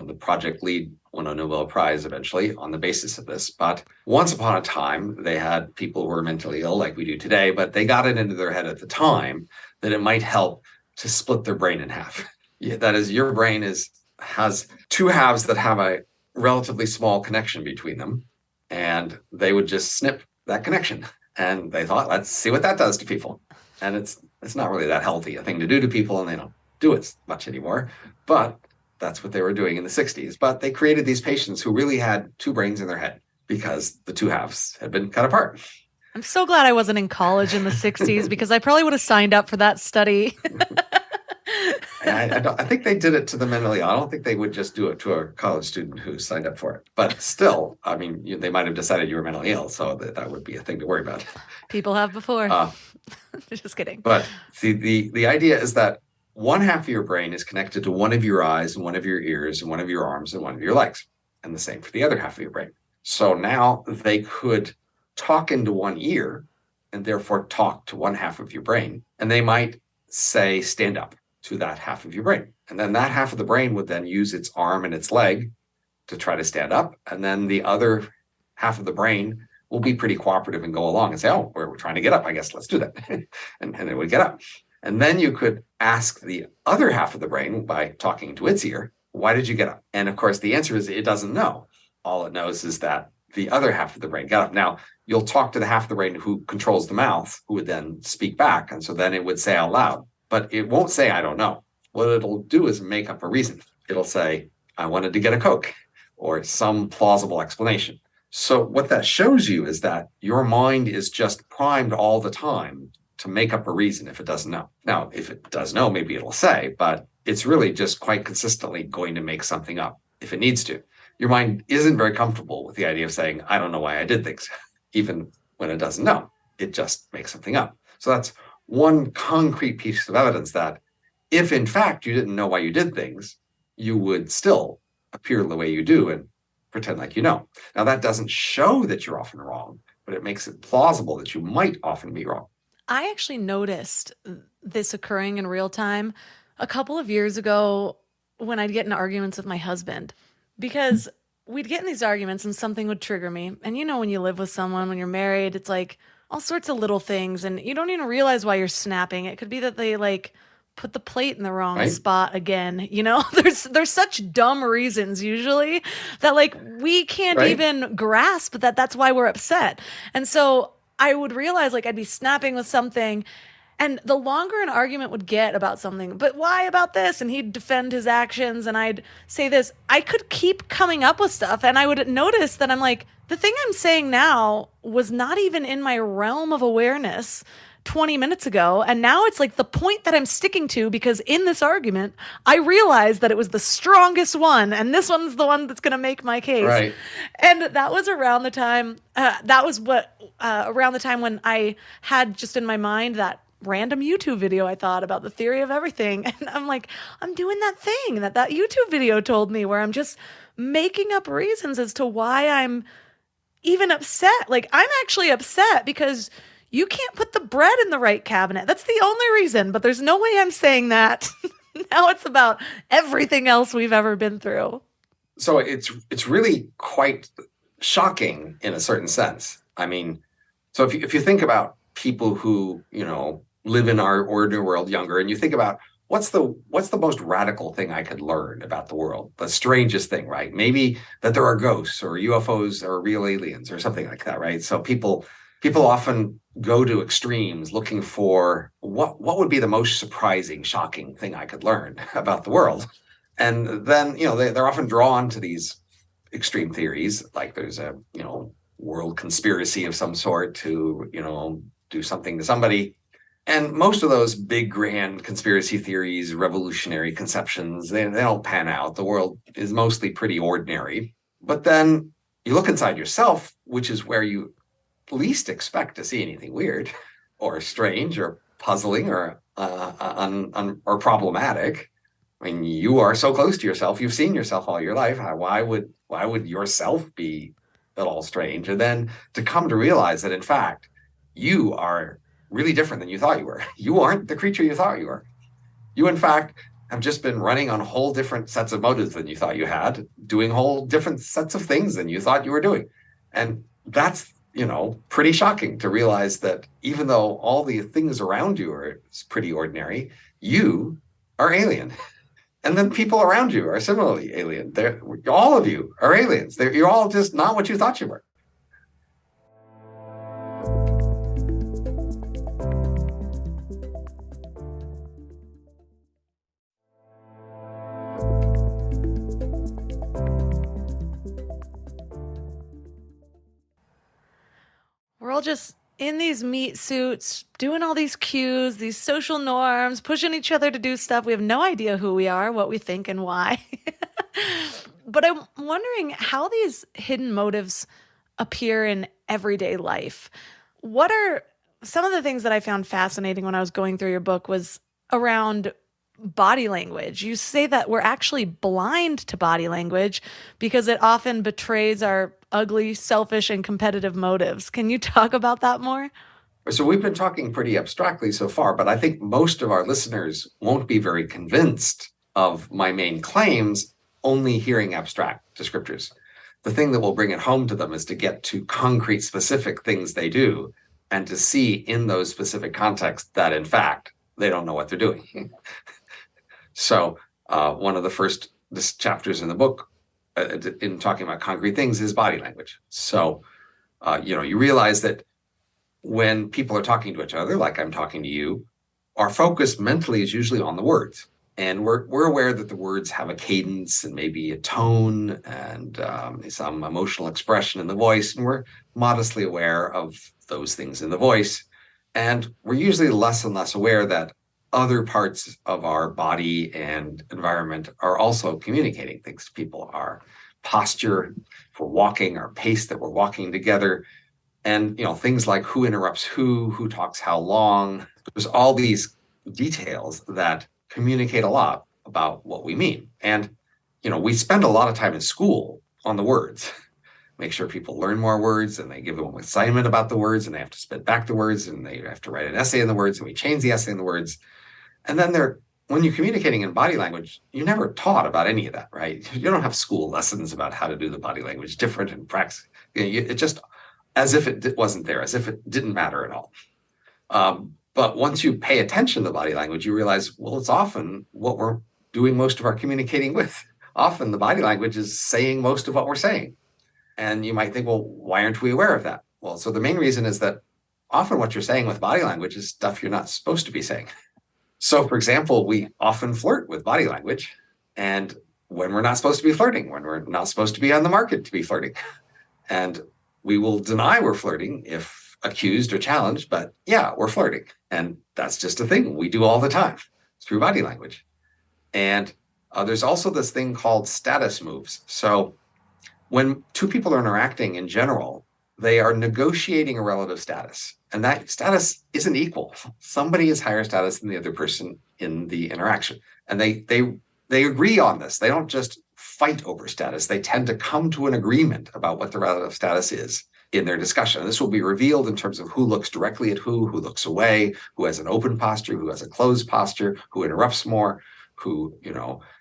B: the project lead won a Nobel Prize eventually on the basis of this. But once upon a time, they had people who were mentally ill like we do today, but they got it into their head at the time that it might help to split their brain in half. That is, your brain has two halves that have a relatively small connection between them, and they would just snip that connection. And they thought, let's see what that does to people. And it's not really that healthy a thing to do to people, and they don't do it much anymore. But that's what they were doing in the 60s. But they created these patients who really had two brains in their head because the two halves had been cut apart.
A: I'm so glad I wasn't in college in the 60s because I probably would have signed up for that study.
B: I think they did it to the mentally ill. I don't think they would just do it to a college student who signed up for it. But still, I mean, they might have decided you were mentally ill, so that would be a thing to worry about.
A: People have before. Just kidding.
B: But see, the idea is that one half of your brain is connected to one of your eyes and one of your ears and one of your arms and one of your legs. And the same for the other half of your brain. So now they could talk into one ear and therefore talk to one half of your brain. And they might say, stand up to that half of your brain. And then that half of the brain would then use its arm and its leg to try to stand up. And then the other half of the brain will be pretty cooperative and go along and say, oh, we're trying to get up. I guess let's do that. and it would get up. And then you could ask the other half of the brain by talking to its ear, why did you get up? And of course, the answer is it doesn't know. All it knows is that the other half of the brain got up. Now, you'll talk to the half of the brain who controls the mouth, who would then speak back. And so then it would say out loud, but it won't say, I don't know. What it'll do is make up a reason. It'll say, I wanted to get a Coke, or some plausible explanation. So what that shows you is that your mind is just primed all the time to make up a reason if it doesn't know. Now, if it does know, maybe it'll say, but it's really just quite consistently going to make something up if it needs to. Your mind isn't very comfortable with the idea of saying, I don't know why I did things, even when it doesn't know. It just makes something up. So that's one concrete piece of evidence that if, in fact, you didn't know why you did things, you would still appear the way you do and pretend like you know. Now, that doesn't show that you're often wrong, but it makes it plausible that you might often be wrong.
A: I actually noticed this occurring in real time a couple of years ago when I'd get in arguments with my husband, because we'd get in these arguments and something would trigger me. And when you live with someone, when you're married, it's like all sorts of little things and you don't even realize why you're snapping. It could be that they put the plate in the wrong spot again. There's such dumb reasons usually that we can't even grasp that that's why we're upset. And so I would realize I'd be snapping with something, and the longer an argument would get about something, but why about this? And he'd defend his actions and I'd say this, I could keep coming up with stuff. And I would notice that I'm the thing I'm saying now was not even in my realm of awareness 20 minutes ago. And now it's the point that I'm sticking to, because in this argument, I realized that it was the strongest one. And this one's the one that's going to make my case. Right. And that was around the time, around the time when I had just in my mind that random YouTube video I thought about the theory of everything. And I'm I'm doing that thing that YouTube video told me, where I'm just making up reasons as to why I'm even upset. I'm actually upset because you can't put the bread in the right cabinet. That's the only reason, but there's no way I'm saying that. Now it's about everything else we've ever been through.
B: So it's really quite shocking in a certain sense. I mean, so if you think about people who, live in our ordinary world younger, and you think about what's the most radical thing I could learn about the world? The strangest thing, right? Maybe that there are ghosts or UFOs or real aliens or something like that, right? So people often go to extremes looking for what would be the most surprising, shocking thing I could learn about the world. And then, they're often drawn to these extreme theories, like there's a, world conspiracy of some sort to, do something to somebody. And most of those big, grand conspiracy theories, revolutionary conceptions, they don't pan out. The world is mostly pretty ordinary. But then you look inside yourself, which is where you least expect to see anything weird or strange or puzzling or or problematic. I mean, you are so close to yourself. You've seen yourself all your life. Why would yourself be at all strange? And then to come to realize that, in fact, you are really different than you thought you were. You aren't the creature you thought you were. You, in fact, have just been running on whole different sets of motives than you thought you had, doing whole different sets of things than you thought you were doing. And that's, pretty shocking to realize that even though all the things around you are pretty ordinary, you are alien. And then people around you are similarly alien. All of you are aliens. You're all just not what you thought you were.
A: We're all just in these meat suits, doing all these cues, these social norms, pushing each other to do stuff. We have no idea who we are, what we think, and why. But I'm wondering how these hidden motives appear in everyday life. What are some of the things that I found fascinating when I was going through your book was around body language. You say that we're actually blind to body language because it often betrays our ugly, selfish, and competitive motives. Can you talk about that more?
B: So we've been talking pretty abstractly so far, but I think most of our listeners won't be very convinced of my main claims only hearing abstract descriptors. The thing that will bring it home to them is to get to concrete, specific things they do and to see in those specific contexts that, in fact, they don't know what they're doing. So one of the first chapters in the book in talking about concrete things is body language. So, you realize that when people are talking to each other, like I'm talking to you, our focus mentally is usually on the words. And we're aware that the words have a cadence and maybe a tone and some emotional expression in the voice. And we're modestly aware of those things in the voice. And we're usually less and less aware that other parts of our body and environment are also communicating things to people. Our posture, if we're walking, our pace that we're walking together, and things like who interrupts who talks how long. There's all these details that communicate a lot about what we mean. And we spend a lot of time in school on the words. Make sure people learn more words, and they give them an assignment about the words, and they have to spit back the words, and they have to write an essay in the words, and we change the essay in the words. And then when you're communicating in body language, you're never taught about any of that, right? You don't have school lessons about how to do the body language different and practice. It just as if it wasn't there, as if it didn't matter at all. But once you pay attention to body language, you realize, well, it's often what we're doing most of our communicating with. Often the body language is saying most of what we're saying. And you might think, well, why aren't we aware of that? Well, so the main reason is that often what you're saying with body language is stuff you're not supposed to be saying. So, for example, we often flirt with body language, and when we're not supposed to be flirting, when we're not supposed to be on the market to be flirting. And we will deny we're flirting if accused or challenged, but yeah, we're flirting. And that's just a thing we do all the time through body language. And there's also this thing called status moves. So when two people are interacting in general, they are negotiating a relative status. And that status isn't equal. Somebody is higher status than the other person in the interaction. And they agree on this. They don't just fight over status. They tend to come to an agreement about what the relative status is in their discussion. And this will be revealed in terms of who looks directly at who looks away, who has an open posture, who has a closed posture, who interrupts more, who,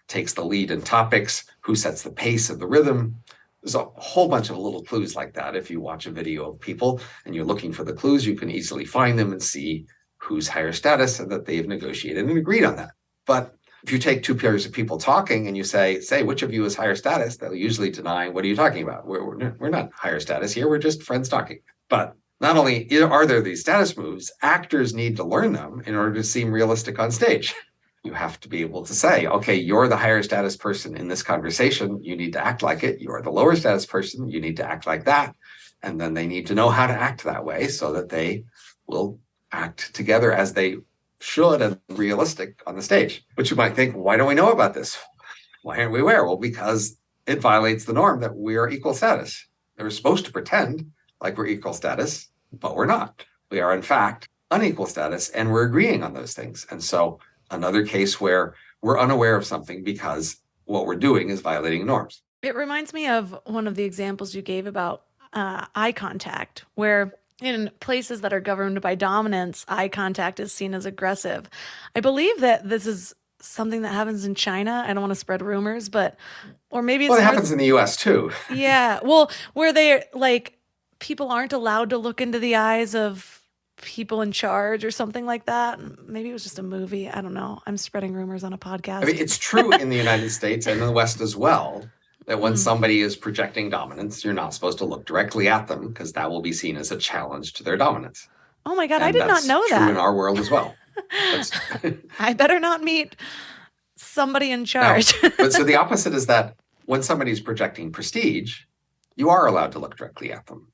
B: takes the lead in topics, who sets the pace of the rhythm. There's a whole bunch of little clues like that. If you watch a video of people and you're looking for the clues, you can easily find them and see who's higher status and that they've negotiated and agreed on that. But if you take two pairs of people talking and you say, which of you is higher status, they'll usually deny, what are you talking about? We're not higher status here. We're just friends talking. But not only are there these status moves, actors need to learn them in order to seem realistic on stage. You have to be able to say, okay, you're the higher status person in this conversation. You need to act like it. You're the lower status person. You need to act like that. And then they need to know how to act that way so that they will act together as they should and realistic on the stage. But you might think, why don't we know about this? Why aren't we aware? Well, because it violates the norm that we are equal status. We're supposed to pretend like we're equal status, but we're not. We are, in fact, unequal status, and we're agreeing on those things. And so another case where we're unaware of something because what we're doing is violating norms.
A: It reminds me of one of the examples you gave about eye contact, where in places that are governed by dominance, eye contact is seen as aggressive. I believe that this is something that happens in China. I don't want to spread rumors, but, or maybe it's
B: Well, it
A: more
B: happens in the US too.
A: yeah. Well, where they like people aren't allowed to look into the eyes of people in charge or something like that. Maybe it was just a movie. I don't know. I'm spreading rumors on a podcast.
B: I mean, it's true in the United States and in the West as well that when somebody is projecting dominance, you're not supposed to look directly at them because that will be seen as a challenge to their dominance.
A: Oh my God,
B: And
A: I did not
B: that's
A: know
B: true
A: that.
B: in our world as well.
A: I better not meet somebody in charge.
B: But so the opposite is that when somebody's projecting prestige, you are allowed to look directly at them.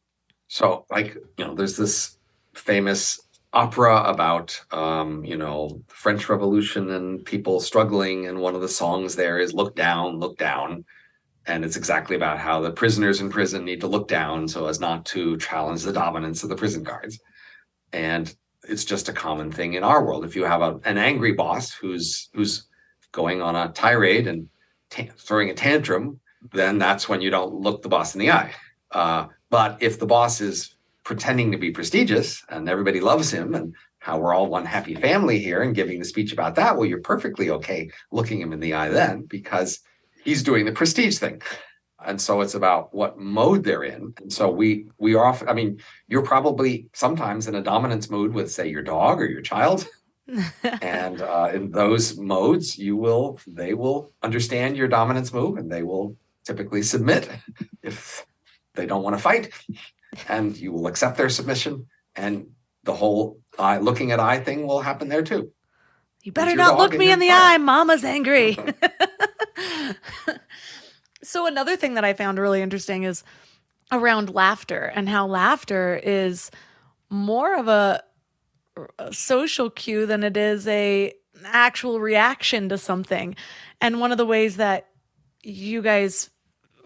B: So, like, there's this famous opera about, the French Revolution and people struggling. And one of the songs there is Look Down, Look Down. And it's exactly about how the prisoners in prison need to look down so as not to challenge the dominance of the prison guards. And it's just a common thing in our world. If you have an angry boss who's going on a tirade and throwing a tantrum, then that's when you don't look the boss in the eye. But if the boss is pretending to be prestigious and everybody loves him and how we're all one happy family here and giving the speech about that, well, you're perfectly okay looking him in the eye then because he's doing the prestige thing. And so it's about what mode they're in. And so we are often, I mean, you're probably sometimes in a dominance mood with, say, your dog or your child. And in those modes, they will understand your dominance move and they will typically submit if they don't want to fight. And you will accept their submission. And the whole looking at eye thing will happen there too.
A: You better not look me in the eye. Mama's angry. So another thing that I found really interesting is around laughter and how laughter is more of a social cue than it is an actual reaction to something. And one of the ways that you guys,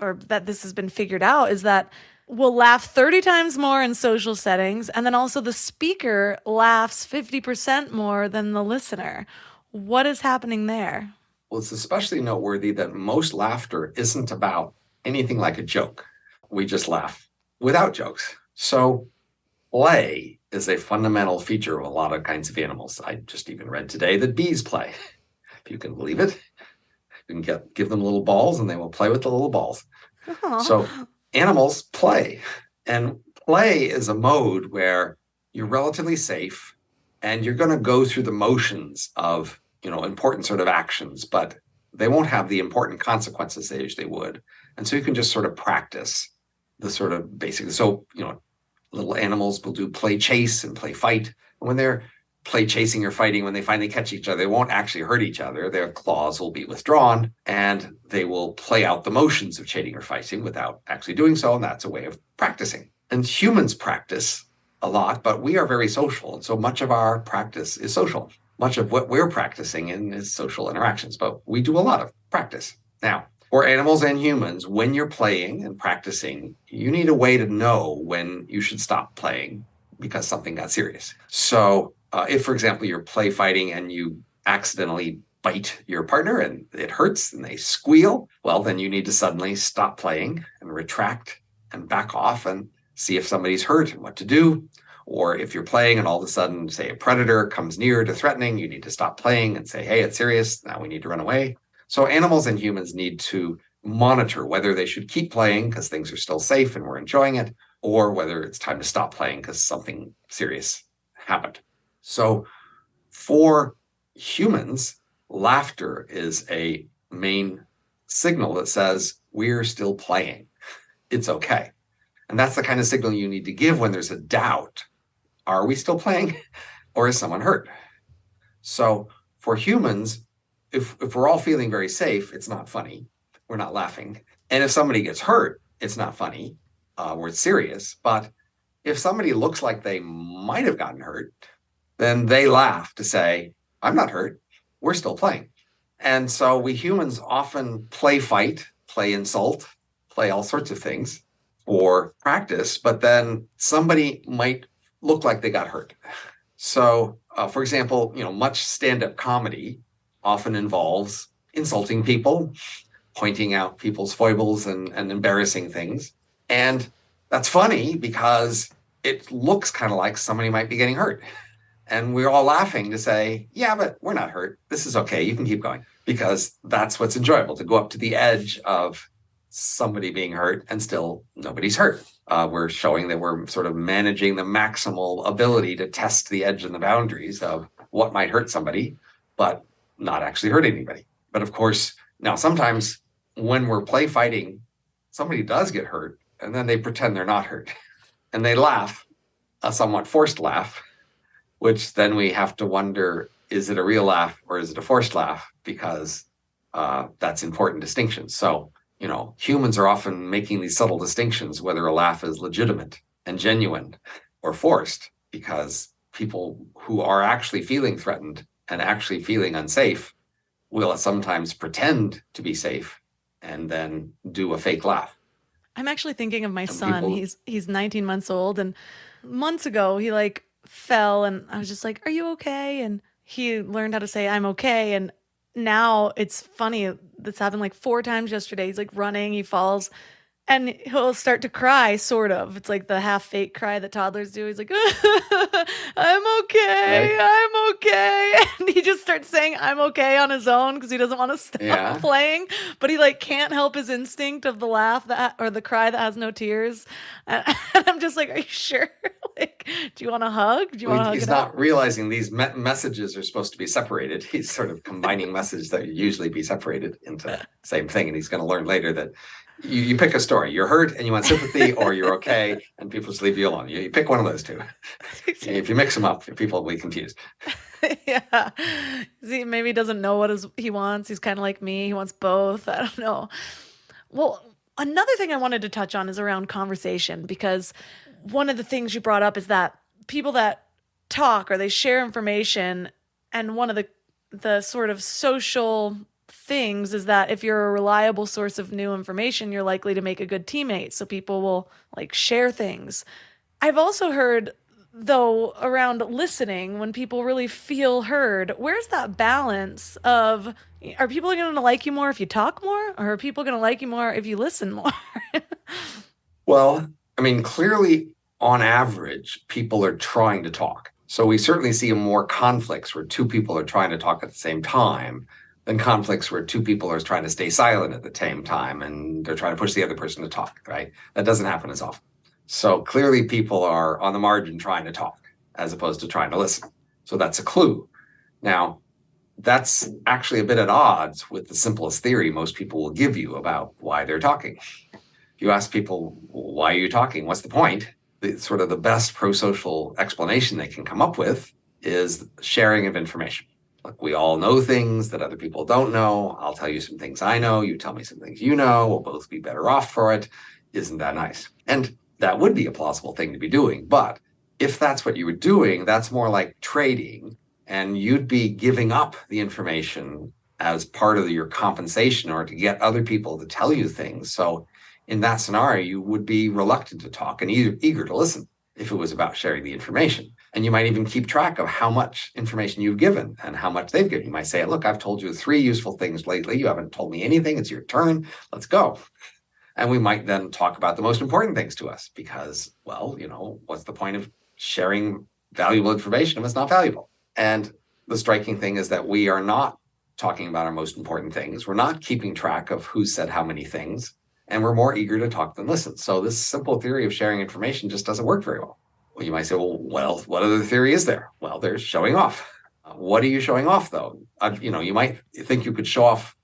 A: or that this has been figured out, is that we'll laugh 30 times more in social settings. And then also the speaker laughs 50% more than the listener. What is happening there?
B: Well, it's especially noteworthy that most laughter isn't about anything like a joke. We just laugh without jokes. So play is a fundamental feature of a lot of kinds of animals. I just even read today that bees play, if you can believe it. You can give them little balls and they will play with the little balls. Aww. So animals play. And play is a mode where you're relatively safe and you're going to go through the motions of important sort of actions, but they won't have the important consequences they usually would. And so you can just sort of practice the sort of basic. So, little animals will do play chase and play fight. And when they're play chasing or fighting, when they finally catch each other, they won't actually hurt each other. Their claws will be withdrawn and they will play out the motions of chasing or fighting without actually doing so. And that's a way of practicing. And humans practice a lot, but we are very social. And so much of our practice is social. Much of what we're practicing in is social interactions, but we do a lot of practice. Now, for animals and humans, when you're playing and practicing, you need a way to know when you should stop playing because something got serious. So if, for example, you're play fighting and you accidentally bite your partner and it hurts and they squeal, well, then you need to suddenly stop playing and retract and back off and see if somebody's hurt and what to do. Or if you're playing and all of a sudden, say, a predator comes near to threatening, you need to stop playing and say, hey, it's serious. Now we need to run away. So animals and humans need to monitor whether they should keep playing because things are still safe and we're enjoying it, or whether it's time to stop playing because something serious happened. So for humans, laughter is a main signal that says we're still playing. It's okay. And that's the kind of signal you need to give when there's a doubt. Are we still playing or is someone hurt? So for humans, if we're all feeling very safe, it's not funny. We're not laughing. And if somebody gets hurt, it's not funny or it's serious. But if somebody looks like they might have gotten hurt, then they laugh to say, I'm not hurt. We're still playing. And so we humans often play fight, play insult, play all sorts of things for practice, but then somebody might look like they got hurt. So, for example, much stand-up comedy often involves insulting people, pointing out people's foibles and embarrassing things. And that's funny because it looks kind of like somebody might be getting hurt. And we're all laughing to say, yeah, but we're not hurt. This is okay. You can keep going, because that's what's enjoyable, to go up to the edge of somebody being hurt and still nobody's hurt. We're showing that we're sort of managing the maximal ability to test the edge and the boundaries of what might hurt somebody, but not actually hurt anybody. But of course, now sometimes when we're play fighting, somebody does get hurt and then they pretend they're not hurt and they laugh, a somewhat forced laugh, which then we have to wonder, is it a real laugh or is it a forced laugh? Because that's important distinction. So, humans are often making these subtle distinctions, whether a laugh is legitimate and genuine or forced, because people who are actually feeling threatened and actually feeling unsafe will sometimes pretend to be safe and then do a fake laugh.
A: I'm actually thinking of my son. He's 19 months old, and months ago he fell, and I was just like, "Are you okay?" And he learned how to say, "I'm okay." And now it's funny. This happened 4 times yesterday. He's running, he falls, and he'll start to cry, sort of. It's like the half fake cry that toddlers do. He's like, "I'm okay, right. I'm okay." And he just starts saying, "I'm okay" on his own because he doesn't want to stop playing. But he can't help his instinct of the laugh or the cry that has no tears. And I'm just like, "Are you sure? Do you want a hug? Do you want to hug
B: He's not realizing these messages are supposed to be separated. He's sort of combining messages that usually be separated into the same thing. And he's going to learn later that you pick a story. You're hurt and you want sympathy, or you're okay and people just leave you alone. You pick one of those two. If you mix them up, people will be confused.
A: Yeah. See, maybe he doesn't know what he wants. He's kind of like me. He wants both. I don't know. Well, another thing I wanted to touch on is around conversation, because one of the things you brought up is that people that talk or they share information, and one of the sort of social things is that if you're a reliable source of new information, you're likely to make a good teammate. So people will share things. I've also heard, though, around listening, when people really feel heard, where's that balance of, are people going to like you more if you talk more, or are people going to like you more if you listen more?
B: Well, clearly, on average, people are trying to talk. So we certainly see more conflicts where 2 people are trying to talk at the same time than conflicts where 2 people are trying to stay silent at the same time and they're trying to push the other person to talk, right? That doesn't happen as often. So clearly people are on the margin trying to talk as opposed to trying to listen. So that's a clue. Now, that's actually a bit at odds with the simplest theory most people will give you about why they're talking. If you ask people, why are you talking? What's the point? The best pro-social explanation they can come up with is sharing of information. We all know things that other people don't know. I'll tell you some things I know. You tell me some things you know. We'll both be better off for it. Isn't that nice? And that would be a plausible thing to be doing. But if that's what you were doing, that's more like trading, and you'd be giving up the information as part of your compensation or to get other people to tell you things. So in that scenario, you would be reluctant to talk and eager to listen if it was about sharing the information. And you might even keep track of how much information you've given and how much they've given. You might say, look, I've told you 3 useful things lately. You haven't told me anything. It's your turn. Let's go. And we might then talk about the most important things to us because, well, what's the point of sharing valuable information if it's not valuable? And the striking thing is that we are not talking about our most important things. We're not keeping track of who said how many things. And we're more eager to talk than listen. So this simple theory of sharing information just doesn't work very well. Well, you might say, well, what other theory is there? Well, there's showing off. What are you showing off, though? You might think you could show off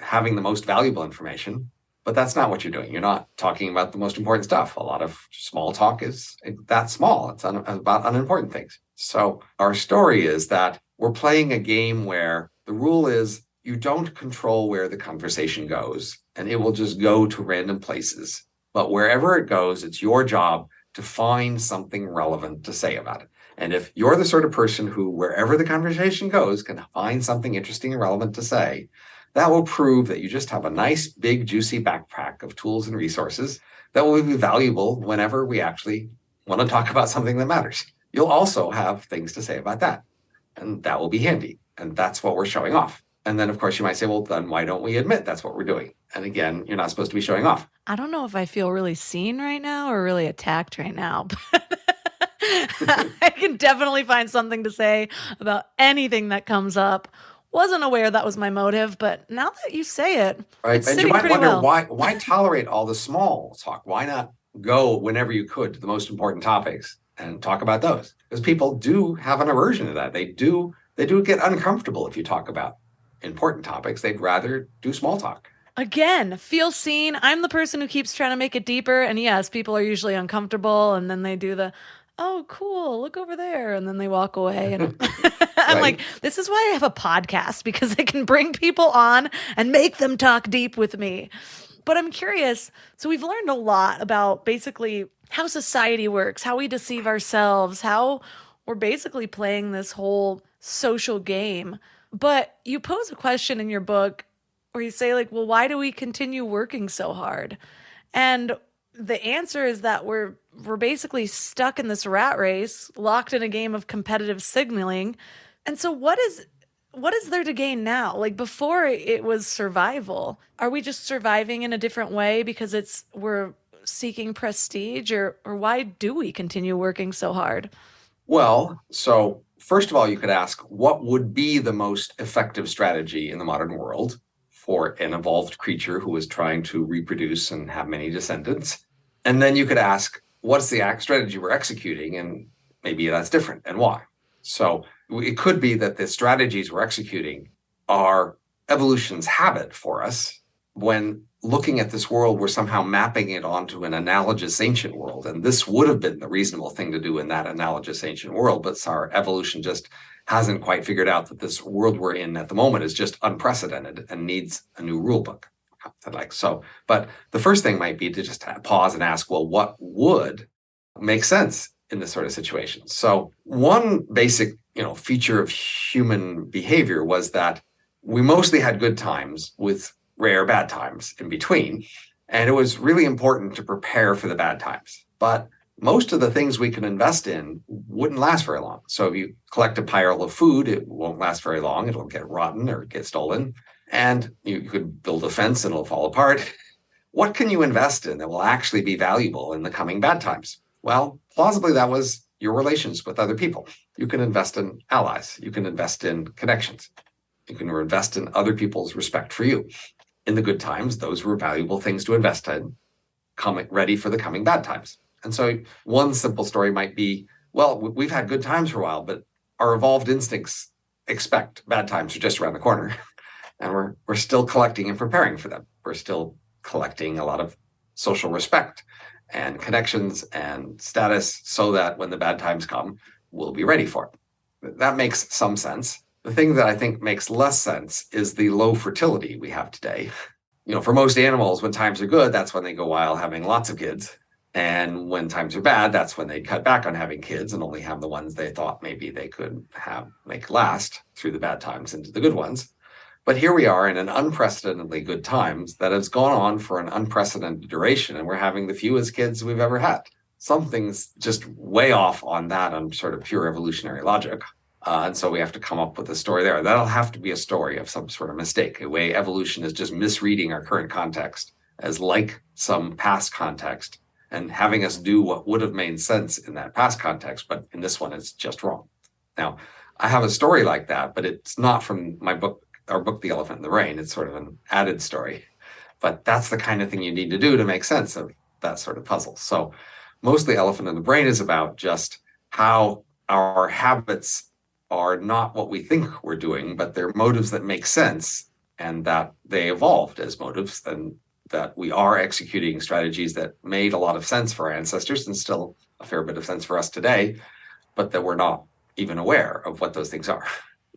B: having the most valuable information, but that's not what you're doing. You're not talking about the most important stuff. A lot of small talk is that small. It's about unimportant things. So our story is that we're playing a game where the rule is you don't control where the conversation goes, and it will just go to random places. But wherever it goes, it's your job to find something relevant to say about it. And if you're the sort of person who, wherever the conversation goes, can find something interesting and relevant to say, that will prove that you just have a nice, big, juicy backpack of tools and resources that will be valuable whenever we actually want to talk about something that matters. You'll also have things to say about that, and that will be handy. And that's what we're showing off. And then, of course, you might say, well, then why don't we admit that's what we're doing? And again, you're not supposed to be showing off.
A: I don't know if I feel really seen right now or really attacked right now. I can definitely find something to say about anything that comes up. Wasn't aware that was my motive, but now that you say it,
B: Right.
A: it's
B: And you
A: sitting
B: might
A: pretty
B: wonder
A: well.
B: why tolerate all the small talk? Why not go whenever you could to the most important topics and talk about those? Because people do have an aversion to that. They do get uncomfortable if you talk about important topics. They'd rather do small talk.
A: Again, feel seen. I'm the person who keeps trying to make it deeper. And yes, people are usually uncomfortable and then they do the, oh, cool, look over there. And then they walk away. And I'm like,
B: Right.
A: this is why I have a podcast, because I can bring people on and make them talk deep with me. But I'm curious. So we've learned a lot about basically how society works, how we deceive ourselves, how we're basically playing this whole social game. But you pose a question in your book where you say, like, well, why do we continue working so hard? And the answer is that we're basically stuck in this rat race, locked in a game of competitive signaling. And so what is there to gain now? Like before it was survival. Are we just surviving in a different way because we're seeking prestige, or why do we continue working so hard?
B: Well, so first of all, you could ask what would be the most effective strategy in the modern world for an evolved creature who is trying to reproduce and have many descendants? And then you could ask, what's the strategy we're executing? And maybe that's different, and why? So it could be that the strategies we're executing are evolution's habit for us. When looking at this world, we're somehow mapping it onto an analogous ancient world. And this would have been the reasonable thing to do in that analogous ancient world. But our evolution just hasn't quite figured out that this world we're in at the moment is just unprecedented and needs a new rule book. But the first thing might be to just pause and ask, well, what would make sense in this sort of situation? So one basic, feature of human behavior was that we mostly had good times with rare bad times in between. And it was really important to prepare for the bad times. But most of the things we can invest in wouldn't last very long. So if you collect a pile of food, it won't last very long. It'll get rotten or get stolen. And you could build a fence and it'll fall apart. What can you invest in that will actually be valuable in the coming bad times? Well, plausibly, that was your relations with other people. You can invest in allies. You can invest in connections. You can invest in other people's respect for you. In the good times, those were valuable things to invest in, ready for the coming bad times. And so one simple story might be, well, we've had good times for a while, but our evolved instincts expect bad times are just around the corner. And we're still collecting and preparing for them. We're still collecting a lot of social respect and connections and status so that when the bad times come, we'll be ready for it. That makes some sense. The thing that I think makes less sense is the low fertility we have today. For most animals, when times are good, that's when they go wild having lots of kids. And when times are bad, that's when they cut back on having kids and only have the ones they thought maybe they could make last through the bad times into the good ones. But here we are in an unprecedentedly good times that has gone on for an unprecedented duration, and we're having the fewest kids we've ever had. Something's just way off on that on sort of pure evolutionary logic. And so we have to come up with a story there. That'll have to be a story of some sort of mistake, a way evolution is just misreading our current context as like some past context and having us do what would have made sense in that past context, but in this one, it's just wrong. Now, I have a story like that, but it's not from my book, our book, The Elephant in the Brain. It's sort of an added story. But that's the kind of thing you need to do to make sense of that sort of puzzle. So mostly Elephant in the Brain is about just how our habits are not what we think we're doing, but they're motives that make sense and that they evolved as motives, and that we are executing strategies that made a lot of sense for our ancestors and still a fair bit of sense for us today, but that we're not even aware of what those things are.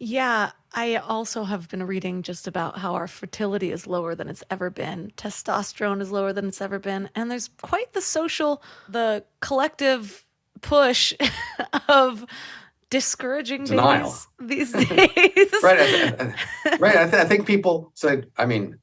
A: Yeah, I also have been reading just about how our fertility is lower than it's ever been. Testosterone is lower than it's ever been. And there's quite the collective push of discouraging
B: Denial.
A: babies these days.
B: Right. I think people say,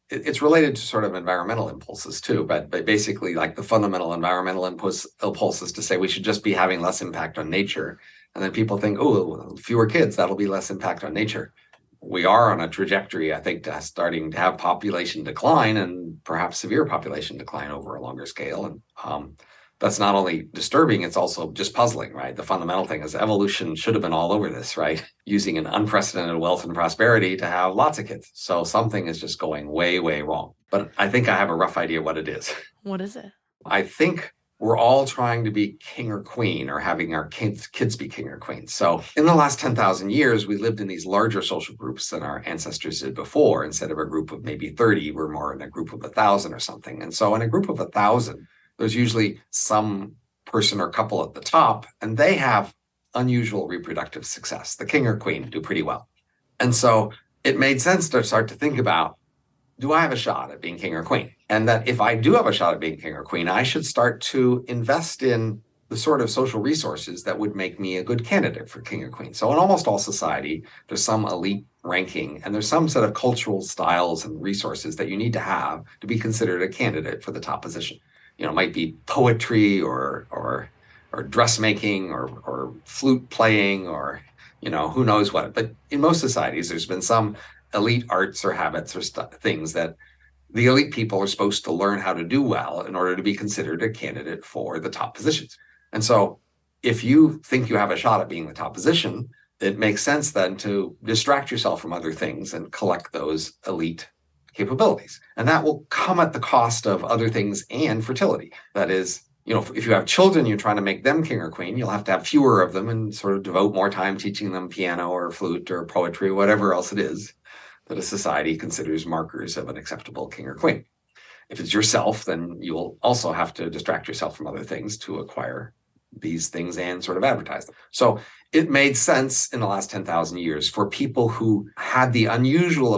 B: it's related to sort of environmental impulses too, but basically like the fundamental environmental impulses to say we should just be having less impact on nature. And then people think, oh, fewer kids, that'll be less impact on nature. We are on a trajectory, I think, starting to have population decline and perhaps severe population decline over a longer scale. And That's not only disturbing, it's also just puzzling, right? The fundamental thing is evolution should have been all over this, right? Using an unprecedented wealth and prosperity to have lots of kids. So something is just going way, way wrong. But I think I have a rough idea what it is.
A: What is it?
B: I think we're all trying to be king or queen, or having our kids be king or queen. So in the last 10,000 years, we lived in these larger social groups than our ancestors did before. Instead of a group of maybe 30, we're more in a group of 1,000 or something. And so in a group of 1,000, there's usually some person or couple at the top, and they have unusual reproductive success. The king or queen do pretty well. And so it made sense to start to think about, do I have a shot at being king or queen? And that if I do have a shot at being king or queen, I should start to invest in the sort of social resources that would make me a good candidate for king or queen. So in almost all society, there's some elite ranking, and there's some set of cultural styles and resources that you need to have to be considered a candidate for the top position. It might be poetry or dressmaking or flute playing or, who knows what. But in most societies, there's been some elite arts or habits or things that the elite people are supposed to learn how to do well in order to be considered a candidate for the top positions. And so if you think you have a shot at being the top position, it makes sense then to distract yourself from other things and collect those elite capabilities. And that will come at the cost of other things and fertility. That is, if you have children, you're trying to make them king or queen, you'll have to have fewer of them and sort of devote more time teaching them piano or flute or poetry, or whatever else it is that a society considers markers of an acceptable king or queen. If it's yourself, then you'll also have to distract yourself from other things to acquire these things and sort of advertise them. So it made sense in the last 10,000 years for people who had the unusual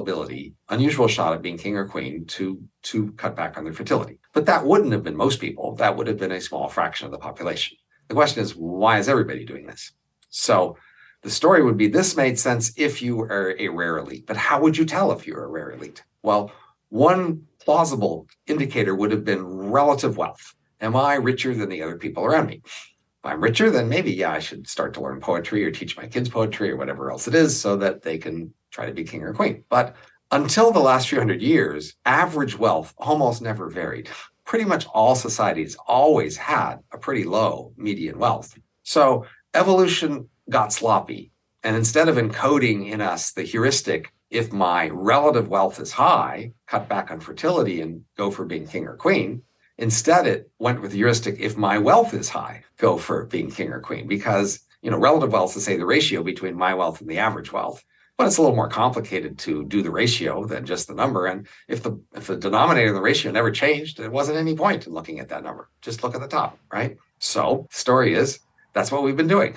B: shot at being king or queen to cut back on their fertility. But that wouldn't have been most people. That would have been a small fraction of the population. The question is, why is everybody doing this? So the story would be, this made sense if you were a rare elite. But how would you tell if you're a rare elite? Well, one plausible indicator would have been relative wealth. Am I richer than the other people around me? If I'm richer, then maybe, I should start to learn poetry or teach my kids poetry or whatever else it is so that they can try to be king or queen. But until the last few hundred years, average wealth almost never varied. Pretty much all societies always had a pretty low median wealth. So evolution got sloppy. And instead of encoding in us the heuristic, if my relative wealth is high, cut back on fertility and go for being king or queen, instead it went with the heuristic, if my wealth is high, go for being king or queen. Because, relative wealth is, say, the ratio between my wealth and the average wealth. But it's a little more complicated to do the ratio than just the number. And if the denominator of the ratio never changed, there wasn't any point in looking at that number. Just look at the top, right? So the story is, that's what we've been doing.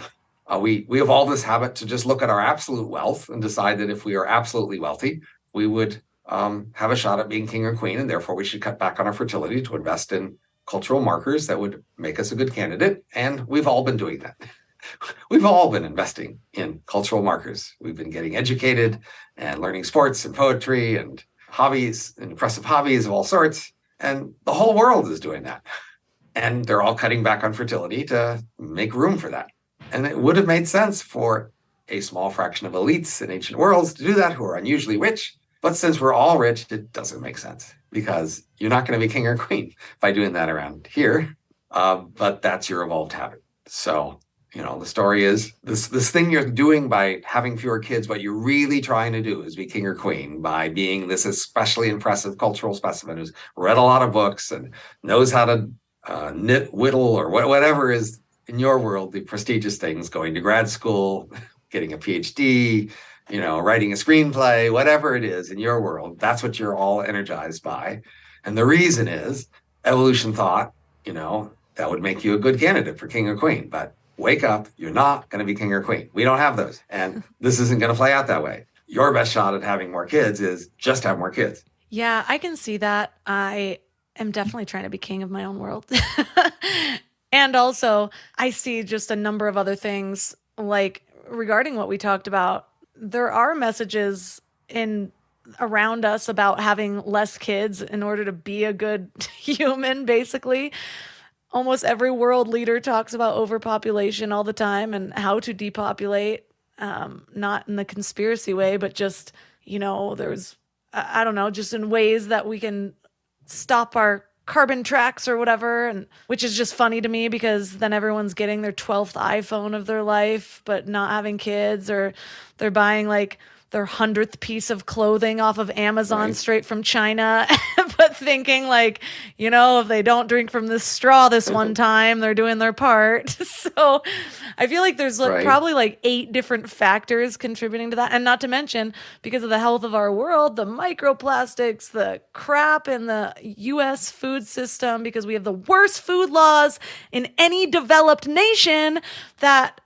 B: We evolved this habit to just look at our absolute wealth and decide that if we are absolutely wealthy, we would have a shot at being king or queen, and therefore we should cut back on our fertility to invest in cultural markers that would make us a good candidate. And we've all been doing that. We've all been investing in cultural markers. We've been getting educated and learning sports and poetry and hobbies and impressive hobbies of all sorts. And the whole world is doing that. And they're all cutting back on fertility to make room for that. And it would have made sense for a small fraction of elites in ancient worlds to do that who are unusually rich. But since we're all rich, it doesn't make sense because you're not going to be king or queen by doing that around here. But that's your evolved habit. So, the story is this thing you're doing by having fewer kids, what you're really trying to do is be king or queen by being this especially impressive cultural specimen who's read a lot of books and knows how to knit, whittle, or whatever is in your world, the prestigious things, going to grad school, getting a Ph.D., writing a screenplay, whatever it is in your world, that's what you're all energized by. And the reason is evolution thought, that would make you a good candidate for king or queen. But wake up, you're not going to be king or queen. We don't have those. And this isn't going to play out that way. Your best shot at having more kids is just have more kids.
A: Yeah, I can see that. I am definitely trying to be king of my own world. And also, I see just a number of other things, like regarding what we talked about. There are messages around us about having less kids in order to be a good human, basically. Almost every world leader talks about overpopulation all the time and how to depopulate, not in the conspiracy way, but just, there's, I don't know, just in ways that we can stop our carbon tracks or whatever, and which is just funny to me because then everyone's getting their 12th iPhone of their life, but not having kids, or they're buying like their 100th piece of clothing off of Amazon straight from China, but thinking like, if they don't drink from this straw this one time, they're doing their part. So I feel like there's probably like 8 different factors contributing to that. And not to mention, because of the health of our world, the microplastics, the crap in the US food system, because we have the worst food laws in any developed nation, that,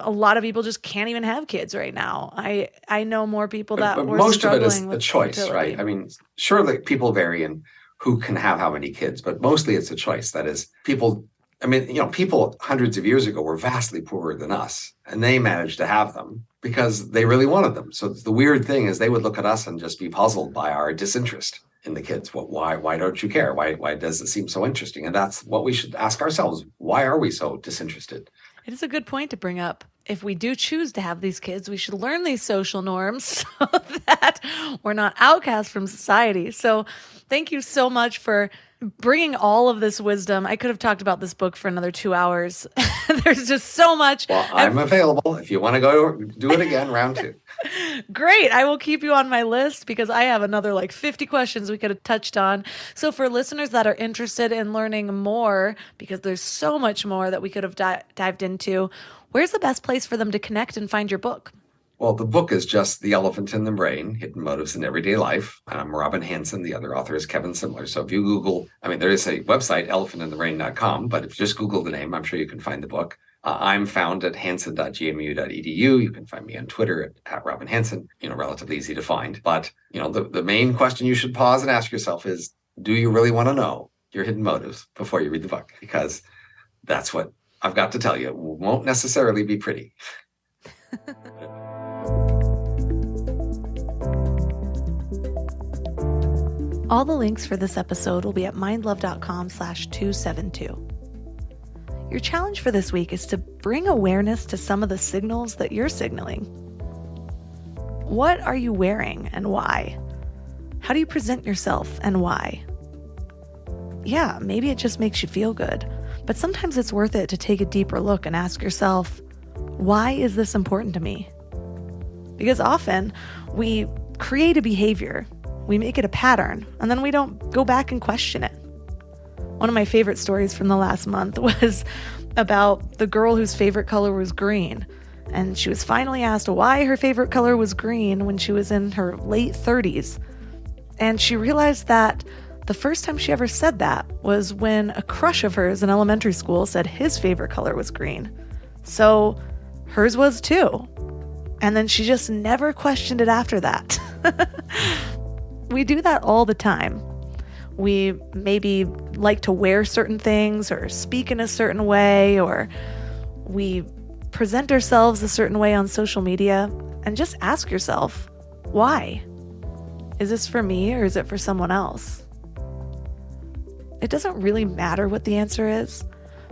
A: a lot of people just can't even have kids right now. I know more people that were
B: most
A: struggling
B: of it is
A: with
B: the choice,
A: fertility.
B: right? I mean, surely people vary in who can have how many kids, but mostly it's a choice. That is, people hundreds of years ago were vastly poorer than us, and they managed to have them because they really wanted them. So the weird thing is they would look at us and just be puzzled by our disinterest in the kids. Why don't you care? Why does it seem so interesting? And that's what we should ask ourselves. Why are we so disinterested?
A: It is a good point to bring up. If we do choose to have these kids, we should learn these social norms so that we're not outcast from society. So thank you so much for bringing all of this wisdom. I could have talked about this book for another 2 hours. There's just so much.
B: Well, I'm available if you want to go do it again, round 2.
A: Great. I will keep you on my list because I have another like 50 questions we could have touched on. So for listeners that are interested in learning more, because there's so much more that we could have dived into, where's the best place for them to connect and find your book?
B: Well, the book is just The Elephant in the Brain, Hidden Motives in Everyday Life. I'm Robin Hanson. The other author is Kevin Simler. So if you Google, there is a website, elephantinthebrain.com, but if you just Google the name, I'm sure you can find the book. I'm found at hanson.gmu.edu. You can find me on Twitter at Robin Hanson, relatively easy to find. But, the main question you should pause and ask yourself is, do you really want to know your hidden motives before you read the book? Because that's what I've got to tell you. It won't necessarily be pretty.
A: All the links for this episode will be at mindlove.com/272. Your challenge for this week is to bring awareness to some of the signals that you're signaling. What are you wearing and why? How do you present yourself and why? Yeah, maybe it just makes you feel good, but sometimes it's worth it to take a deeper look and ask yourself, why is this important to me? Because often we create a behavior, we make it a pattern, and then we don't go back and question it. One of my favorite stories from the last month was about the girl whose favorite color was green. And she was finally asked why her favorite color was green when she was in her late 30s. And she realized that the first time she ever said that was when a crush of hers in elementary school said his favorite color was green. So hers was too. And then she just never questioned it after that. We do that all the time. We maybe like to wear certain things or speak in a certain way, or we present ourselves a certain way on social media, and just ask yourself, why? Is this for me or is it for someone else? It doesn't really matter what the answer is,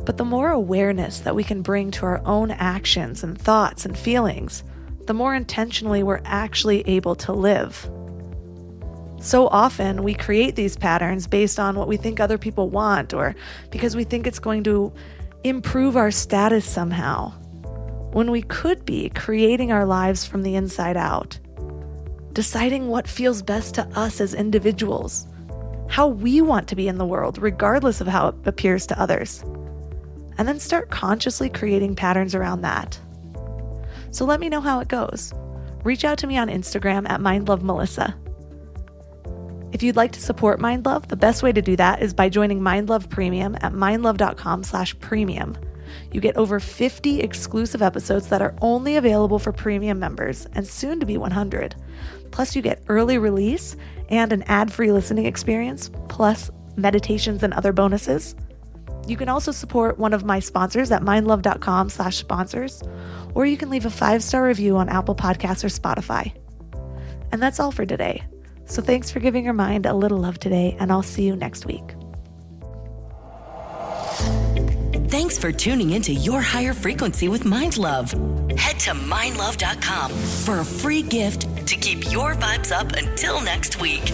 A: but the more awareness that we can bring to our own actions and thoughts and feelings, the more intentionally we're actually able to live. So often we create these patterns based on what we think other people want, or because we think it's going to improve our status somehow, when we could be creating our lives from the inside out, deciding what feels best to us as individuals, how we want to be in the world, regardless of how it appears to others, and then start consciously creating patterns around that. So let me know how it goes. Reach out to me on Instagram at mindlovemelissa. If you'd like to support Mind Love, the best way to do that is by joining Mind Love Premium at mindlove.com/premium. You get over 50 exclusive episodes that are only available for premium members and soon to be 100. Plus, you get early release and an ad-free listening experience, plus meditations and other bonuses. You can also support one of my sponsors at mindlove.com/sponsors, or you can leave a 5-star review on Apple Podcasts or Spotify. And that's all for today. So thanks for giving your mind a little love today, and I'll see you next week.
C: Thanks for tuning into Your Higher Frequency with Mind Love. Head to mindlove.com for a free gift to keep your vibes up until next week.